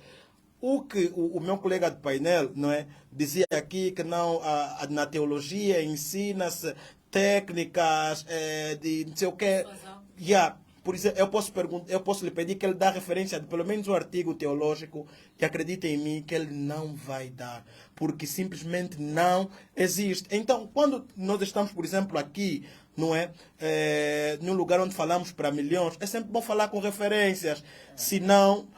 O que o meu colega do painel, não é, dizia aqui que não, na teologia ensina-se técnicas de não sei o quê. por exemplo, eu posso lhe pedir que ele dê referência de pelo menos um artigo teológico que acredite em mim que ele não vai dar, porque simplesmente não existe. Então, quando nós estamos, por exemplo, aqui, não é, num lugar onde falamos para milhões, é sempre bom falar com referências, senão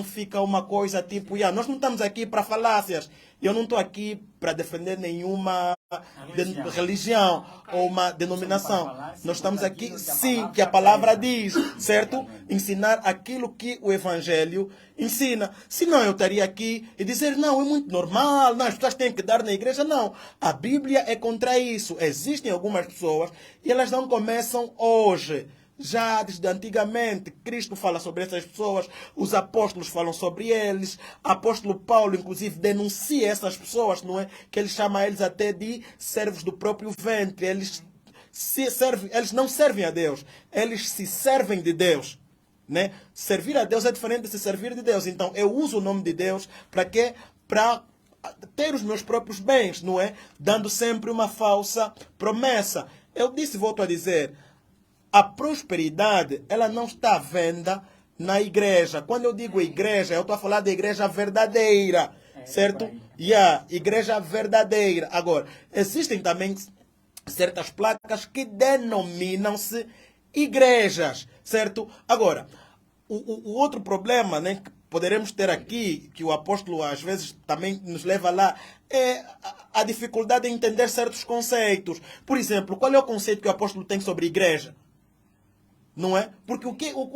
fica uma coisa tipo, nós não estamos aqui para falácias. Eu não estou aqui para defender nenhuma religião ou uma denominação. Nós estamos aqui, sim, que a palavra diz, certo? Ensinar aquilo que o Evangelho ensina. Senão eu estaria aqui e dizer, não, é muito normal, não, as pessoas têm que dar na igreja. Não, a Bíblia é contra isso. Existem algumas pessoas e elas não começam hoje. Já desde antigamente, Cristo fala sobre essas pessoas, os apóstolos falam sobre eles, o apóstolo Paulo, inclusive, denuncia essas pessoas, não é? Que ele chama eles até de servos do próprio ventre. Eles não servem a Deus, eles se servem de Deus. Né? Servir a Deus é diferente de se servir de Deus. Então, eu uso o nome de Deus para quê? Para ter os meus próprios bens, não é? Dando sempre uma falsa promessa. Eu disse, volto a dizer, a prosperidade, ela não está à venda na igreja. Quando eu digo igreja, eu estou a falar da igreja verdadeira, certo? Igreja verdadeira. Agora, existem também certas placas que denominam-se igrejas, certo? Agora, o outro problema, né, que poderemos ter aqui, que o apóstolo às vezes também nos leva lá, é a dificuldade em entender certos conceitos. Por exemplo, qual é o conceito que o apóstolo tem sobre igreja? Não é? Porque o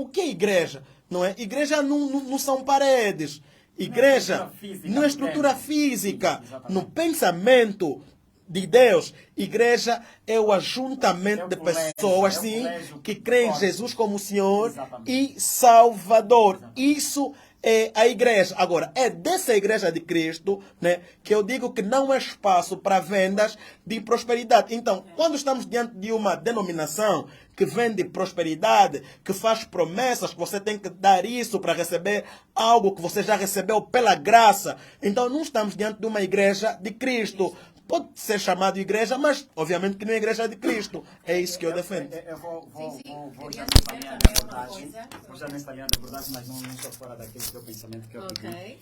que é igreja? Não é? Igreja não são paredes. Igreja não é estrutura física. No pensamento de Deus, igreja é o ajuntamento de pessoas sim, que creem em Jesus como Senhor e Salvador. Isso é a igreja. Agora, é dessa igreja de Cristo, né, que eu digo que não há espaço para vendas de prosperidade. Então, quando estamos diante de uma denominação que vende prosperidade, que faz promessas, que você tem que dar isso para receber algo que você já recebeu pela graça, então não estamos diante de uma igreja de Cristo. Pode ser chamado de igreja, mas obviamente que não é igreja de Cristo. É isso que eu defendo. Eu vou já nesta linha de abordagem. Vou já nesta linha de abordagem, mas não estou fora daquele teu pensamento que eu pedi.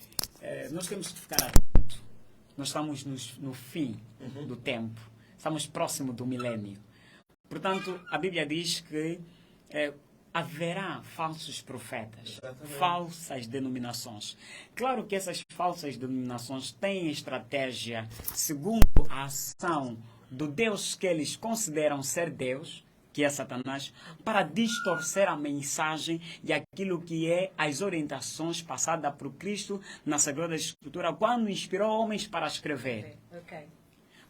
Nós temos que ficar atentos. Nós estamos no fim do tempo. Estamos próximo do milênio. Portanto, a Bíblia diz que haverá falsos profetas, falsas denominações. Claro que essas falsas denominações têm estratégia segundo a ação do Deus que eles consideram ser Deus, que é Satanás, para distorcer a mensagem e aquilo que é as orientações passadas por Cristo na Sagrada Escritura quando inspirou homens para escrever.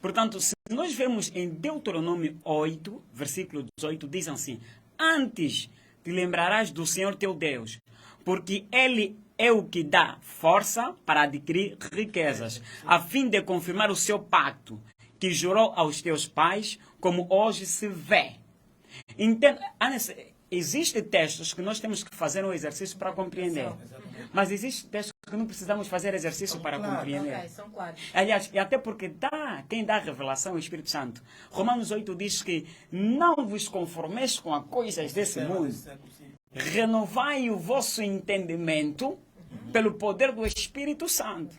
Portanto, se nós vemos em Deuteronômio 8, versículo 18, diz assim: antes te lembrarás do Senhor teu Deus, porque Ele é o que dá força para adquirir riquezas, a fim de confirmar o seu pacto, que jurou aos teus pais, como hoje se vê. Entenda, existem textos que nós temos que fazer um exercício para compreender. Mas existem textos que não precisamos fazer exercício para compreender. São claros. Aliás, e até porque quem dá a revelação é o Espírito Santo. Romanos 8 diz que não vos conformeis com as coisas desse mundo. Renovai o vosso entendimento pelo poder do Espírito Santo.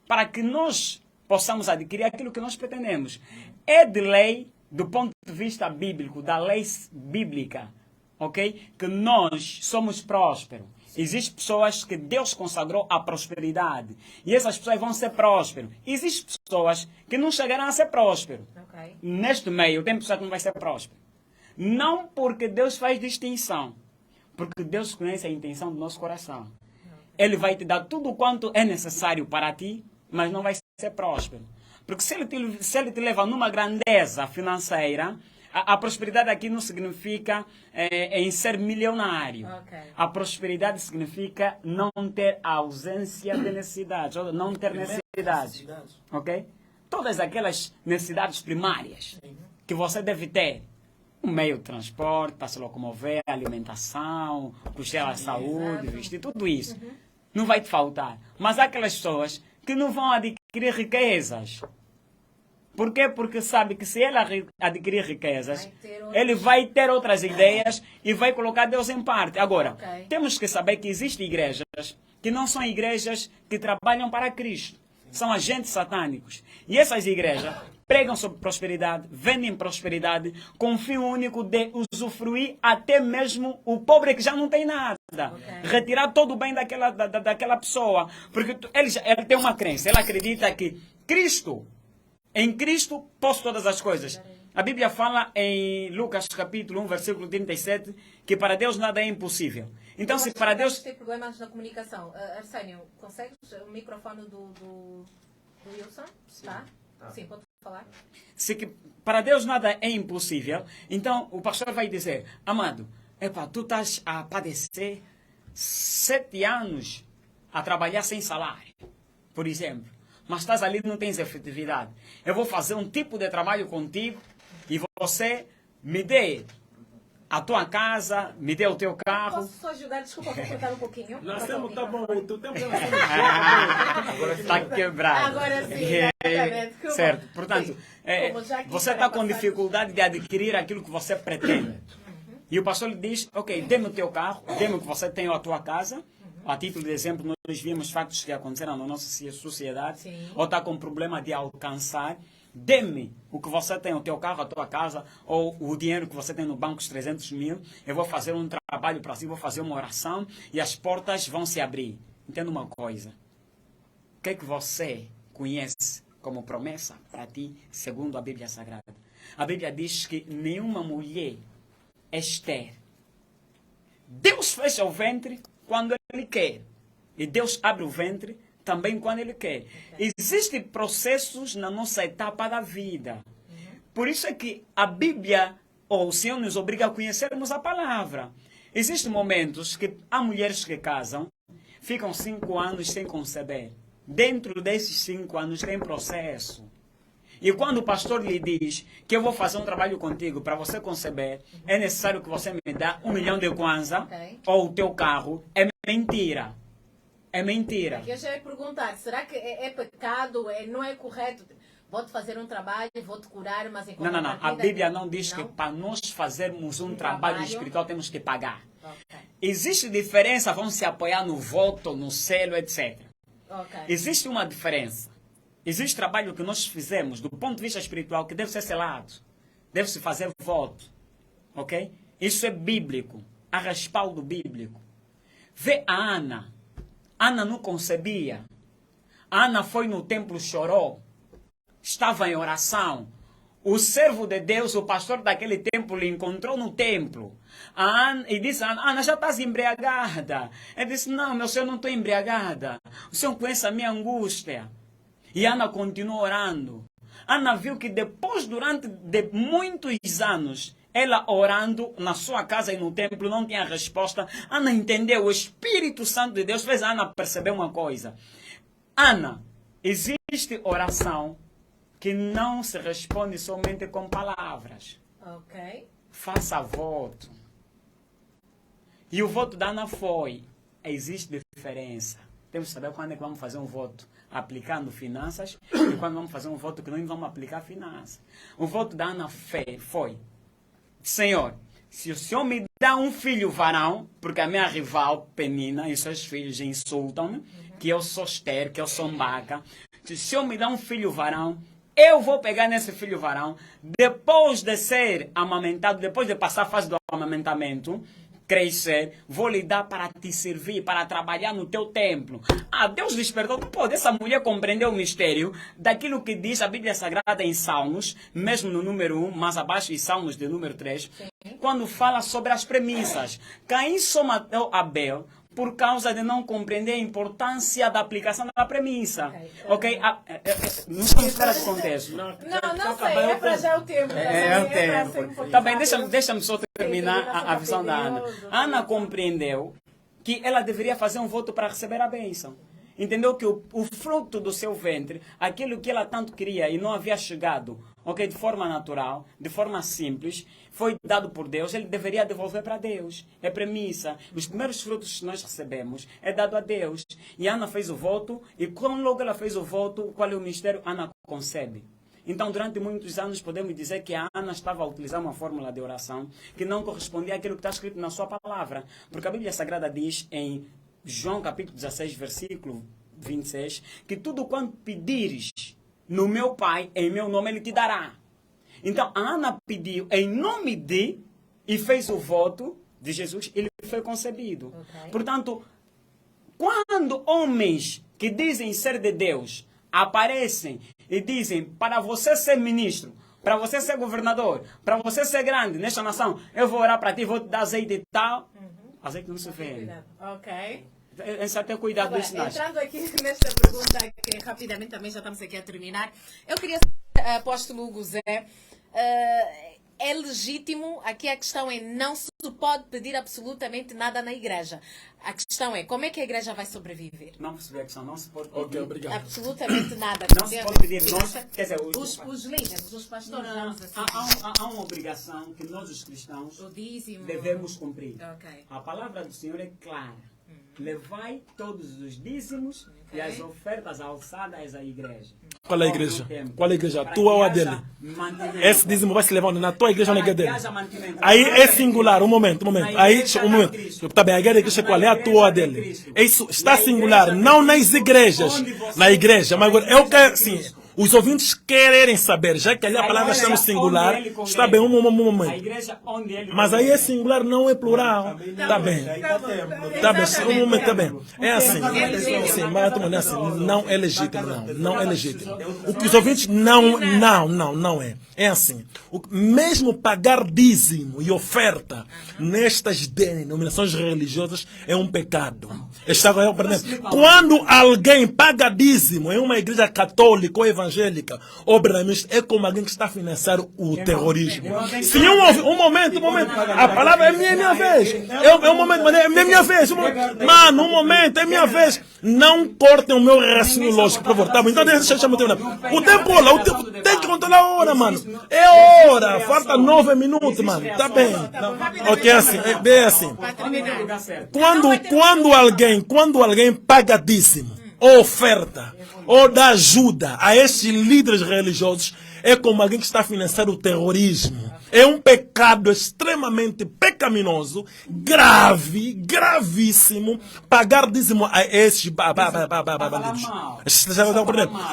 Para que nós possamos adquirir aquilo que nós pretendemos. É de lei, do ponto de vista bíblico, da lei bíblica, ok? Que nós somos prósperos. Existem pessoas que Deus consagrou a prosperidade. E essas pessoas vão ser prósperas. Existem pessoas que não chegarão a ser prósperas. Neste meio, tem pessoas que não vai ser próspero. Não porque Deus faz distinção. Porque Deus conhece a intenção do nosso coração. Ele vai te dar tudo quanto é necessário para ti, mas não vai ser próspero. Porque se ele te leva numa grandeza financeira, a prosperidade aqui não significa em ser milionário. A prosperidade significa não ter ausência de necessidades, ou não ter necessidades. Ok? Todas aquelas necessidades primárias que você deve ter. Um meio de transporte, para se locomover, alimentação, custear a saúde, vestir, tudo isso. Não vai te faltar. Mas há aquelas pessoas que não vão adquirir riquezas. Por quê? Porque sabe que se ele adquirir riquezas, ele vai ter outras ideias e vai colocar Deus em parte. Agora, temos que saber que existem igrejas que não são igrejas que trabalham para Cristo. São agentes satânicos. E essas igrejas pregam sobre prosperidade, vendem prosperidade, com o fim único de usufruir até mesmo o pobre que já não tem nada. Retirar todo o bem daquela pessoa. Porque ele tem uma crença, ele acredita que em Cristo posso todas as coisas. A Bíblia fala em Lucas capítulo 1, versículo 37, que para Deus nada é impossível. Então, se para Deus... Tem problemas na comunicação. Arsénio, consegues o microfone do Wilson? Está? Sim, pode falar. Se que para Deus nada é impossível, então o pastor vai dizer, amado, tu estás a padecer 7 anos a trabalhar sem salário, por exemplo. Mas estás ali e não tens efetividade. Eu vou fazer um tipo de trabalho contigo e você me dê a tua casa, me dê o teu carro. Posso só ajudar? Desculpa, vou cortar um pouquinho. Nós temos, tá bom, o teu tempo está quebrado. Agora sim, exatamente. Certo, portanto, você está com dificuldade de adquirir aquilo que você pretende. E o pastor lhe diz, ok, dê-me o teu carro, dê-me o que você tem, a tua casa. A título de exemplo, nós vimos factos que aconteceram na nossa sociedade. Sim. Ou está com problema de alcançar. Dê-me o que você tem, o teu carro, a tua casa, ou o dinheiro que você tem no banco, os 300 mil. Eu vou fazer um trabalho para si, vou fazer uma oração e as portas vão se abrir. Entenda uma coisa. O que é que você conhece como promessa para ti, segundo a Bíblia Sagrada? A Bíblia diz que nenhuma mulher é estéril. Deus fecha o ventre quando Ele quer. E Deus abre o ventre também quando Ele quer. Existem processos na nossa etapa da vida. Por isso é que a Bíblia, ou o Senhor, nos obriga a conhecermos a palavra. Existem momentos que há mulheres que casam, ficam 5 anos sem conceber. Dentro desses 5 anos tem processo. E quando o pastor lhe diz que eu vou fazer um trabalho contigo para você conceber, é necessário que você me dê 1 milhão de kwanza ou o teu carro, é mentira. É mentira. Eu já ia perguntar, será que é pecado, não é correto? Vou-te fazer um trabalho, vou-te curar, mas... Não. A Bíblia não diz que para nós fazermos um trabalho espiritual temos que pagar. Existe diferença, vamos se apoiar no voto, no selo, etc. Existe uma diferença. Existe trabalho que nós fizemos do ponto de vista espiritual que deve ser selado. Deve-se fazer voto. Ok? Isso é bíblico. Há respaldo bíblico. Vê a Ana. Ana não concebia. A Ana foi no templo, chorou. Estava em oração. O servo de Deus, o pastor daquele templo, lhe encontrou no templo. E disse, Ana, já estás embriagada. Ele disse, não, meu senhor, não estou embriagada. O senhor conhece a minha angústia. E Ana continuou orando. Ana viu que depois, durante muitos anos, ela orando na sua casa e no templo, não tinha resposta. Ana entendeu, o Espírito Santo de Deus fez a Ana perceber uma coisa. Ana, existe oração que não se responde somente com palavras. Faça voto. E o voto da Ana foi, existe diferença. Temos que saber quando é que vamos fazer um voto aplicando finanças e quando vamos fazer um voto que não vamos aplicar finanças. O voto da Ana foi, Senhor, se o Senhor me dá um filho varão, porque a minha rival Penina e seus filhos insultam-me, que eu sou estéril, que eu sou baca, se o Senhor me dá um filho varão, eu vou pegar nesse filho varão, depois de ser amamentado, depois de passar a fase do amamentamento, crescer, vou lhe dar para te servir, para trabalhar no teu templo. Deus despertou. Pode essa mulher compreender o mistério daquilo que diz a Bíblia Sagrada em Salmos, mesmo no número 1, mais abaixo em Salmos de número 3, quando fala sobre as premissas. Caim só matou Abel por causa de não compreender a importância da aplicação da premissa. Ok? Não estamos fora de contexto. Não sei, é para já o tempo. É o tempo. Tá bem, deixa-me só terminar a visão da Ana. Ana compreendeu que ela deveria fazer um voto para receber a bênção. Entendeu que o fruto do seu ventre, aquilo que ela tanto queria e não havia chegado, ok, de forma natural, de forma simples, foi dado por Deus, ele deveria devolver para Deus. É premissa. Os primeiros frutos que nós recebemos é dado a Deus. E Ana fez o voto, e quando logo ela fez o voto, qual é o mistério? Ana concebe. Então, durante muitos anos, podemos dizer que a Ana estava a utilizar uma fórmula de oração que não correspondia àquilo que está escrito na sua palavra. Porque a Bíblia Sagrada diz em João capítulo 16, versículo 26, que tudo quanto pedires no meu Pai, em meu nome, Ele te dará. Então, a Ana pediu em nome de e fez o voto de Jesus, ele foi concebido. Portanto, quando homens que dizem ser de Deus aparecem e dizem para você ser ministro, para você ser governador, para você ser grande nesta nação, eu vou orar para ti, vou te dar azeite e tal, azeite não se vende. Ok. Esse até cuidado Agora, dos sinais. entrando aqui nesta pergunta, que rapidamente também já estamos aqui a terminar, eu queria saber, apóstolo Hugo Zé, é legítimo, aqui a questão é, não se pode pedir absolutamente nada na igreja. A questão é, como é que a igreja vai sobreviver? Não percebi a questão, não se pode pedir. Ok, obrigado. Absolutamente nada. Não se pode pedir, quer dizer, os líderes, os pastores, vamos assim. há uma obrigação que nós os cristãos O dízimo. devemos cumprir. Ok. A palavra do Senhor é clara. Levai todos os dízimos e as ofertas alçadas à igreja. Qual é a igreja? Qual é a igreja? A tua ou a dele? Esse dízimo vai se levar na tua igreja ou na igreja dele? Aí é singular, um momento. Aí, um momento. Está bem, a igreja qual é a tua ou a dele? Isso está singular, não nas igrejas. Na igreja, mas agora, eu quero, sim, os ouvintes querem saber, já que ali a palavra está no singular, está bem, um momento. Mas aí é singular, não é plural. Está bem. Está bem, um momento, está bem. É assim. Sim, mas é assim. Não é legítimo, não é legítimo. O que os ouvintes não é. É assim. Mesmo pagar dízimo e oferta nestas denominações religiosas é um pecado. Quando alguém paga dízimo em uma igreja católica ou evangélica ou brahmista, é como alguém que está a financiar o terrorismo. Se um momento, a palavra é minha vez. É um momento, é minha vez. Mano, um momento, é minha vez. Não cortem o meu raciocínio lógico, por favor. Tá bom? Então deixa eu terminar. O tempo, tem que controlar a hora, mano. É hora, falta 9 minutos, mano. Tá bem. Ok, assim, é bem assim. Quando alguém paga dízimo, ou oferta, ou dá ajuda a estes líderes religiosos, é como alguém que está a financiar o terrorismo. É um pecado extremamente pecaminoso, grave, gravíssimo, pagar dízimo a esses bandidos.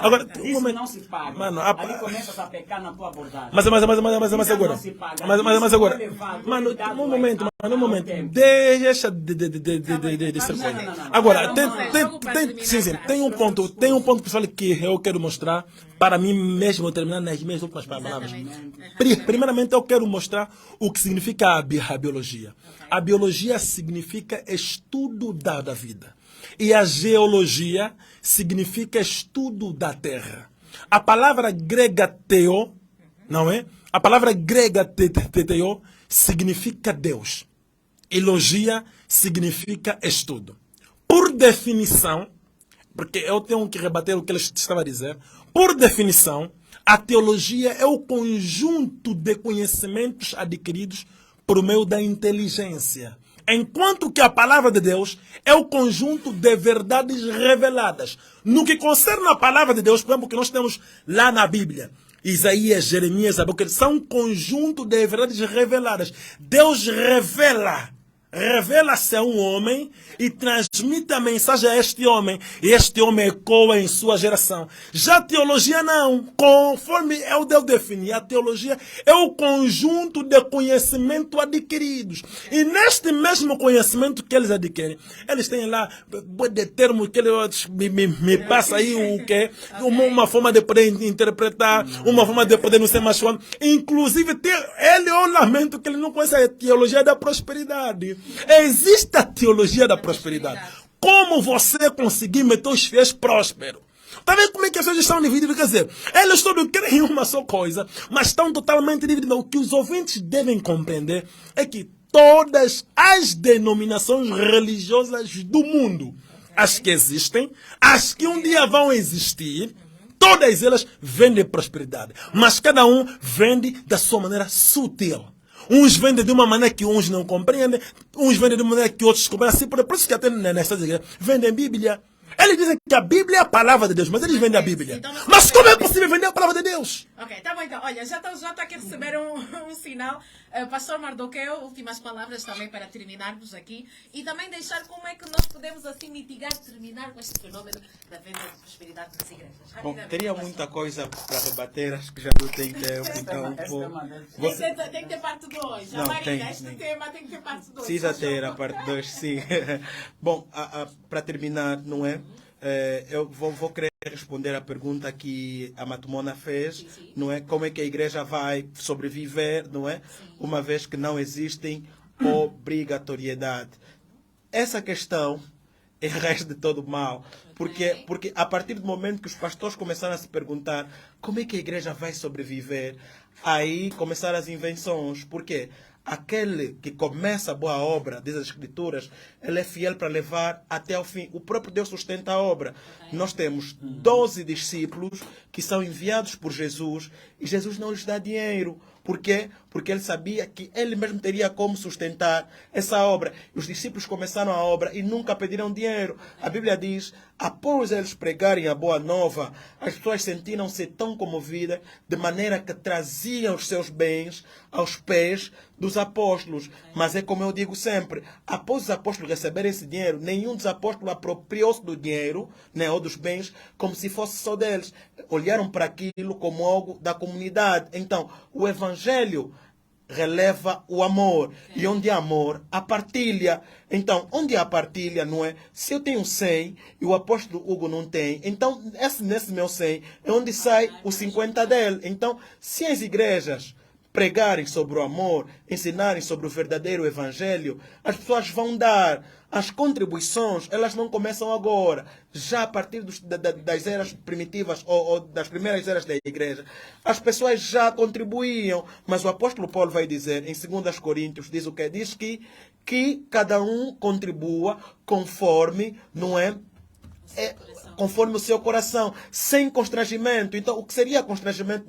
Agora, um momento. Não se paga. Mano, ali começa a pecar na tua abordagem. Mas agora. Mas agora. Mano, um momento. Deixa de ser coisa. Agora, tem um ponto pessoal que eu quero mostrar para mim mesmo, terminar nas minhas últimas palavras. Primeiramente, eu quero mostrar o que significa a biologia. A biologia significa estudo da vida. E a geologia significa estudo da terra. A palavra grega teo, não é? A palavra grega teo significa Deus. E logia significa estudo. Por definição, porque eu tenho que rebater o que ele estava a dizer, por definição, a teologia é o conjunto de conhecimentos adquiridos por meio da inteligência. Enquanto que a palavra de Deus é o conjunto de verdades reveladas. No que concerne a palavra de Deus, por exemplo, que nós temos lá na Bíblia, Isaías, Jeremias, Abacuque, são um conjunto de verdades reveladas. Deus revela-se a um homem e transmite a mensagem a este homem. E este homem ecoa em sua geração. Já a teologia não. Conforme eu devo definir, a teologia é o conjunto de conhecimento adquiridos. E neste mesmo conhecimento que eles adquirem, eles têm lá de termos que eles me passa aí o que uma forma de poder interpretar, uma forma de poder não ser mais forte. Inclusive, ele é um lamento que ele não conhece a teologia da prosperidade. Existe a teologia da prosperidade. Como você conseguir meter os fiéis prósperos? Está vendo como é que as pessoas estão divididas? Quer dizer, eles todos querem uma só coisa, mas estão totalmente divididos. O que os ouvintes devem compreender é que todas as denominações religiosas do mundo, as que existem, as que um dia vão existir, todas elas vendem prosperidade. Mas cada um vende da sua maneira sutil. Uns vendem de uma maneira que uns não compreendem, uns vendem de uma maneira que outros compreendem. Assim, por isso que até nessas igrejas vendem Bíblia, Eles dizem que a Bíblia é a palavra de Deus, mas eles vendem a Bíblia. Então, Mas como é possível vender a palavra de Deus? Ok, tá bom então. Olha, já está aqui a receber um sinal. Pastor Mardoqueu, últimas palavras também para terminarmos aqui. E também deixar como é que nós podemos assim mitigar, terminar com este fenômeno da venda de prosperidade nas igrejas. Bom, teria muita coisa para debater, acho que já não tem tempo, então Tem que ter parte 2. Não, Marina, este tema tem que ter parte 2. Precisa ter a parte 2, sim. Bom, para terminar, não é? Eu vou querer responder a pergunta que a Matumona fez, não é? Como é que a igreja vai sobreviver, não é? Uma vez que não existem obrigatoriedade. Essa questão é a raiz de todo o mal. Porque a partir do momento que os pastores começaram a se perguntar como é que a igreja vai sobreviver, aí começaram as invenções. Por quê? Aquele que começa a boa obra, diz as Escrituras, ele é fiel para levar até o fim. O próprio Deus sustenta a obra. Nós temos 12 discípulos que são enviados por Jesus e Jesus não lhes dá dinheiro. Por quê? Porque ele sabia que ele mesmo teria como sustentar essa obra. Os discípulos começaram a obra e nunca pediram dinheiro. A Bíblia diz, após eles pregarem a boa nova, as pessoas sentiram-se tão comovidas, de maneira que traziam os seus bens aos pés dos apóstolos. Mas é como eu digo sempre, após os apóstolos receberem esse dinheiro, nenhum dos apóstolos apropriou-se do dinheiro, né, ou dos bens, como se fosse só deles. Olharam para aquilo como algo da comunidade. Então, o Evangelho releva o amor. E onde há amor, há partilha. Então, onde há partilha, não é? Se eu tenho 100 e o apóstolo Hugo não tem, então nesse meu 100 é onde sai os 50 dele. Então, se as igrejas pregarem sobre o amor, ensinarem sobre o verdadeiro evangelho, as pessoas vão dar. As contribuições, elas não começam agora. Já a partir das eras primitivas ou das primeiras eras da igreja, as pessoas já contribuíam. Mas o apóstolo Paulo vai dizer, em 2 Coríntios, diz o quê? Diz que cada um contribua conforme, não é? Conforme o seu coração, sem constrangimento. Então, o que seria constrangimento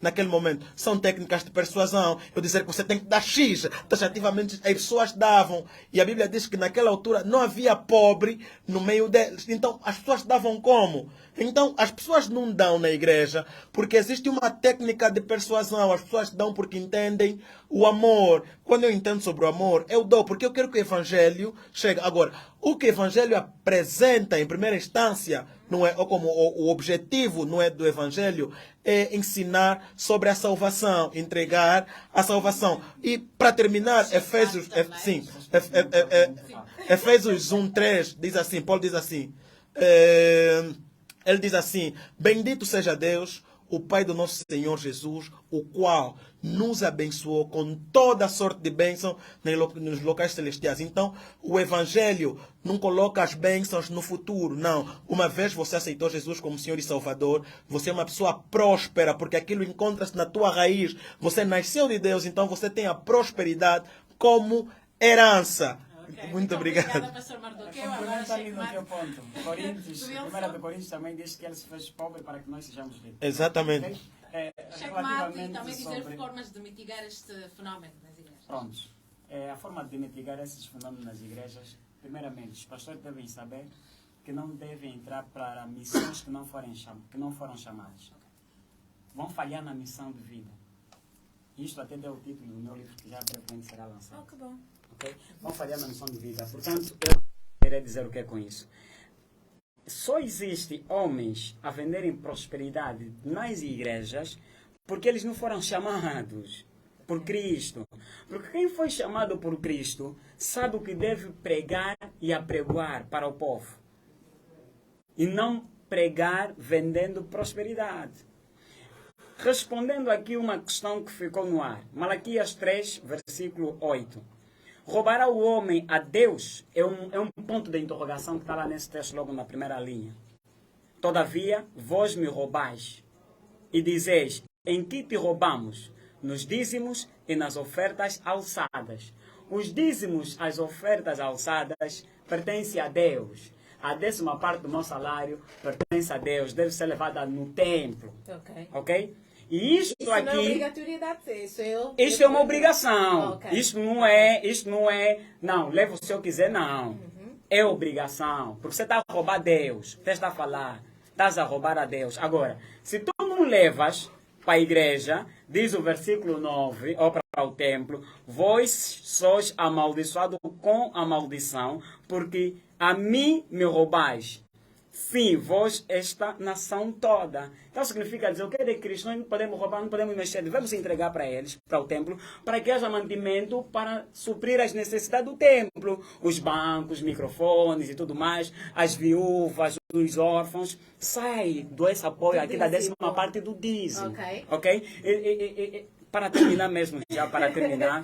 naquele momento? São técnicas de persuasão. Eu dizer que você tem que dar X, taxativamente as pessoas davam. E a Bíblia diz que naquela altura não havia pobre no meio deles. Então, as pessoas davam como? Então, as pessoas não dão na igreja porque existe uma técnica de persuasão. As pessoas dão porque entendem o amor. Quando eu entendo sobre o amor, eu dou porque eu quero que o evangelho chegue. Agora, o que o evangelho apresenta em primeira instância, não é, ou como o objetivo, não é, do evangelho, é ensinar sobre a salvação, entregar a salvação. E para terminar, Efésios 1:3 diz assim, Paulo diz assim, ele diz assim, bendito seja Deus, o Pai do nosso Senhor Jesus, o qual nos abençoou com toda sorte de bênção nos locais celestiais. Então, o Evangelho não coloca as bênçãos no futuro, não. Uma vez você aceitou Jesus como Senhor e Salvador, você é uma pessoa próspera, porque aquilo encontra-se na tua raiz. Você nasceu de Deus, então você tem a prosperidade como herança. Okay. Muito obrigado. Obrigada, pastor Mardoqueu. Complementa ali no teu ponto. Coríntios, 1 Coríntios também diz que ele se fez pobre para que nós sejamos ricos. Exatamente. Okay? Checkmate e também dizer formas de mitigar este fenómeno nas igrejas. Prontos. A forma de mitigar esses fenómenos nas igrejas, primeiramente, os pastores devem saber que não devem entrar para missões que não foram chamadas. Okay. Vão falhar na missão de vida. Isto até deu o título do meu livro, que já brevemente será lançado. Que bom. Okay? Vão falhar na missão de vida. Portanto, eu queria dizer o que é com isso. Só existe homens a venderem prosperidade nas igrejas porque eles não foram chamados por Cristo. Porque quem foi chamado por Cristo sabe o que deve pregar e apregoar para o povo. E não pregar vendendo prosperidade. Respondendo aqui uma questão que ficou no ar. Malaquias 3, versículo 8. Roubará o homem a Deus? É um ponto de interrogação que está lá nesse texto, logo na primeira linha. Todavia, vós me roubais. E dizeis, em que te roubamos? Nos dízimos e nas ofertas alçadas. Os dízimos, as ofertas alçadas, pertencem a Deus. A 10ª parte do nosso salário pertence a Deus. Deve ser levada no templo. Ok? E isto aqui, não é obrigatoriedade, isto é uma obrigação. Okay. Isto não é, não, leva se eu quiser, não. é obrigação, porque você está a roubar Deus, você está a falar, estás a roubar a Deus. Agora, se tu não levas para a igreja, diz o versículo 9, ou para o templo, vós sois amaldiçoados com a maldição, porque a mim me roubais. Sim, vós, esta nação toda. Então significa dizer, o que é de Cristo? Nós não podemos roubar, não podemos mexer, devemos entregar para eles, para o templo, para que haja mantimento para suprir as necessidades do templo. Os bancos, microfones e tudo mais, as viúvas, os órfãos, sai do esse apoio aqui da 10ª parte do dízimo. Ok? Para terminar mesmo, já para terminar.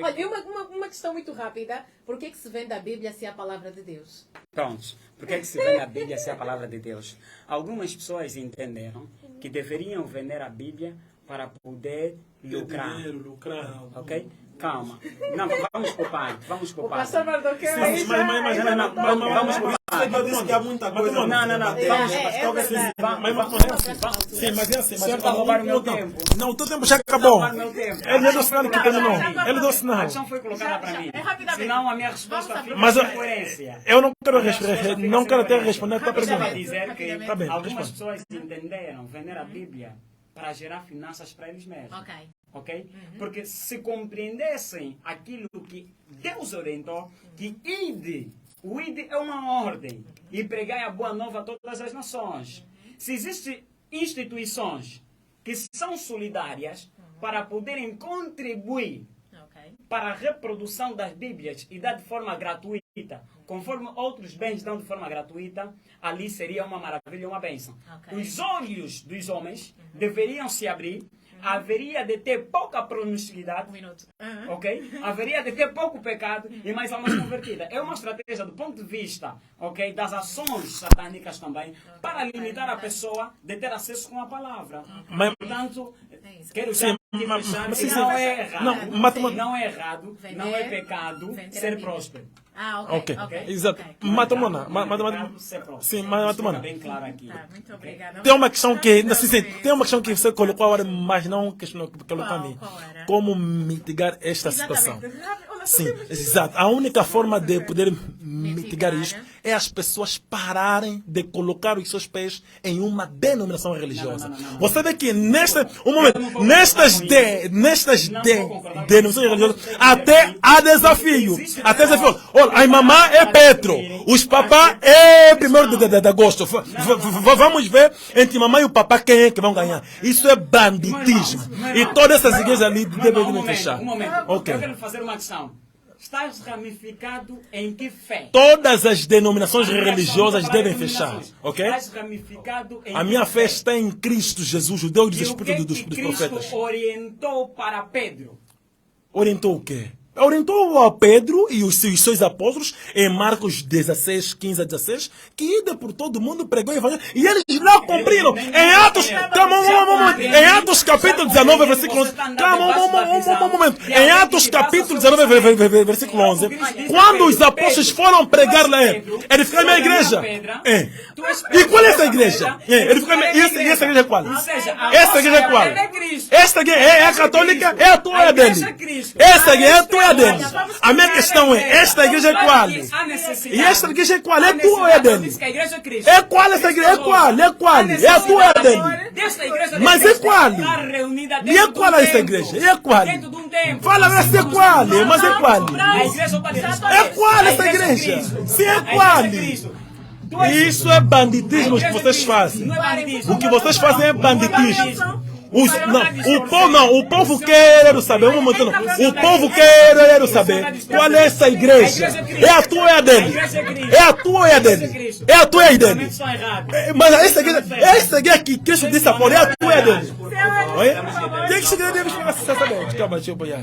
Olha, uma questão muito rápida. Por que se vende a Bíblia se é a palavra de Deus? Pronto. Por que se vende a Bíblia se é a palavra de Deus? Algumas pessoas entenderam que deveriam vender a Bíblia para poder lucrar. Ok? Calma. Não, vamos por parte. Vamos por parte. Pastor Mardoqueu, Vamos por parte. Eu disse que há muita coisa. Não. Sim, mas é assim. O senhor está a roubar o meu tempo. Não, o teu tempo já acabou. Está a roubar o meu tempo. Ele deu sinal que terminou. Ele deu sinal. A questão foi colocada para mim. Senão a minha resposta fica Mas sem coerência. eu não quero responder, não quero ter responder a tua Eu estava a pergunta. dizer que Tá bem, algumas responde. pessoas entenderam vender a Bíblia para gerar finanças para eles mesmos. Ok? Porque se compreendessem aquilo que Deus orientou, que o ide é uma ordem, e pregai a boa nova a todas as nações. Se existem instituições que são solidárias para poderem contribuir para a reprodução das Bíblias e dar de forma gratuita, conforme outros bens dão de forma gratuita, ali seria uma maravilha, uma bênção. Os olhos dos homens deveriam se abrir, haveria de ter pouca promiscuidade, ok? Haveria de ter pouco pecado e mais almas convertidas. É uma estratégia do ponto de vista, ok, das ações satânicas também, para limitar a pessoa de ter acesso com a palavra. Portanto, quero já fechar, não é errado, não é errado, não é pecado ser próspero. Ok, exato. Matomona, sim, Matomona. Bem claro aqui. Muito obrigada. Tem uma questão que, tem uma questão que você colocou agora, mas não questionou que colocou a mim. Como mitigar esta situação? Sim, exato. A única forma de poder mitigar isto é as pessoas pararem de colocar os seus pés em uma denominação religiosa. Você vê que nestas denominações religiosas até há desafio. Até desafio. Olha, a mamã é Pedro, os papá é 1º de agosto. Vamos ver entre mamãe e o papá quem é que vão ganhar. Isso é banditismo. E todas essas igrejas ali devem fechar. Um momento. Eu quero fazer uma questão. Estás ramificado em que fé? Todas as denominações religiosas devem fechar, ok? Estás ramificado em a minha fé está em Cristo Jesus, o Deus dos Espíritos dos profetas. Cristo orientou para Pedro? Orientou o quê? Orientou a Pedro e os seus apóstolos em Marcos 16, 15 a 16, que ida por todo mundo, pregou o evangelho, e eles não cumpriram. Em Atos capítulo 19, versículo 11. Em Atos capítulo 19, versículo 11, quando os apóstolos foram pregar lá, ele ficou na igreja. E qual é essa igreja? Ele ficou e essa igreja é qual? Essa igreja é qual? Esta igreja é a católica, é a tua dele. Essa igreja é a tua dele. A minha questão é, esta igreja é qual? E esta igreja é qual? É tua ou é dele? É qual essa igreja? É qual? É qual? É a tua ou é dele? Mas é qual? E é qual essa igreja? E é qual? Fala, mas é qual? Mas é qual? É qual essa igreja? Se é qual? Isso é banditismo que vocês fazem. O que vocês fazem é banditismo. O povo quer saber, o povo quer saber qual é essa igreja. É a tua ou é a dele? É a tua ou é a dele? É a tua ou é a dele? Mas essa igreja que Cristo disse a fora, é a tua ou é a dele? Tem que chegar a saber. Calma, deixa eu apoiar.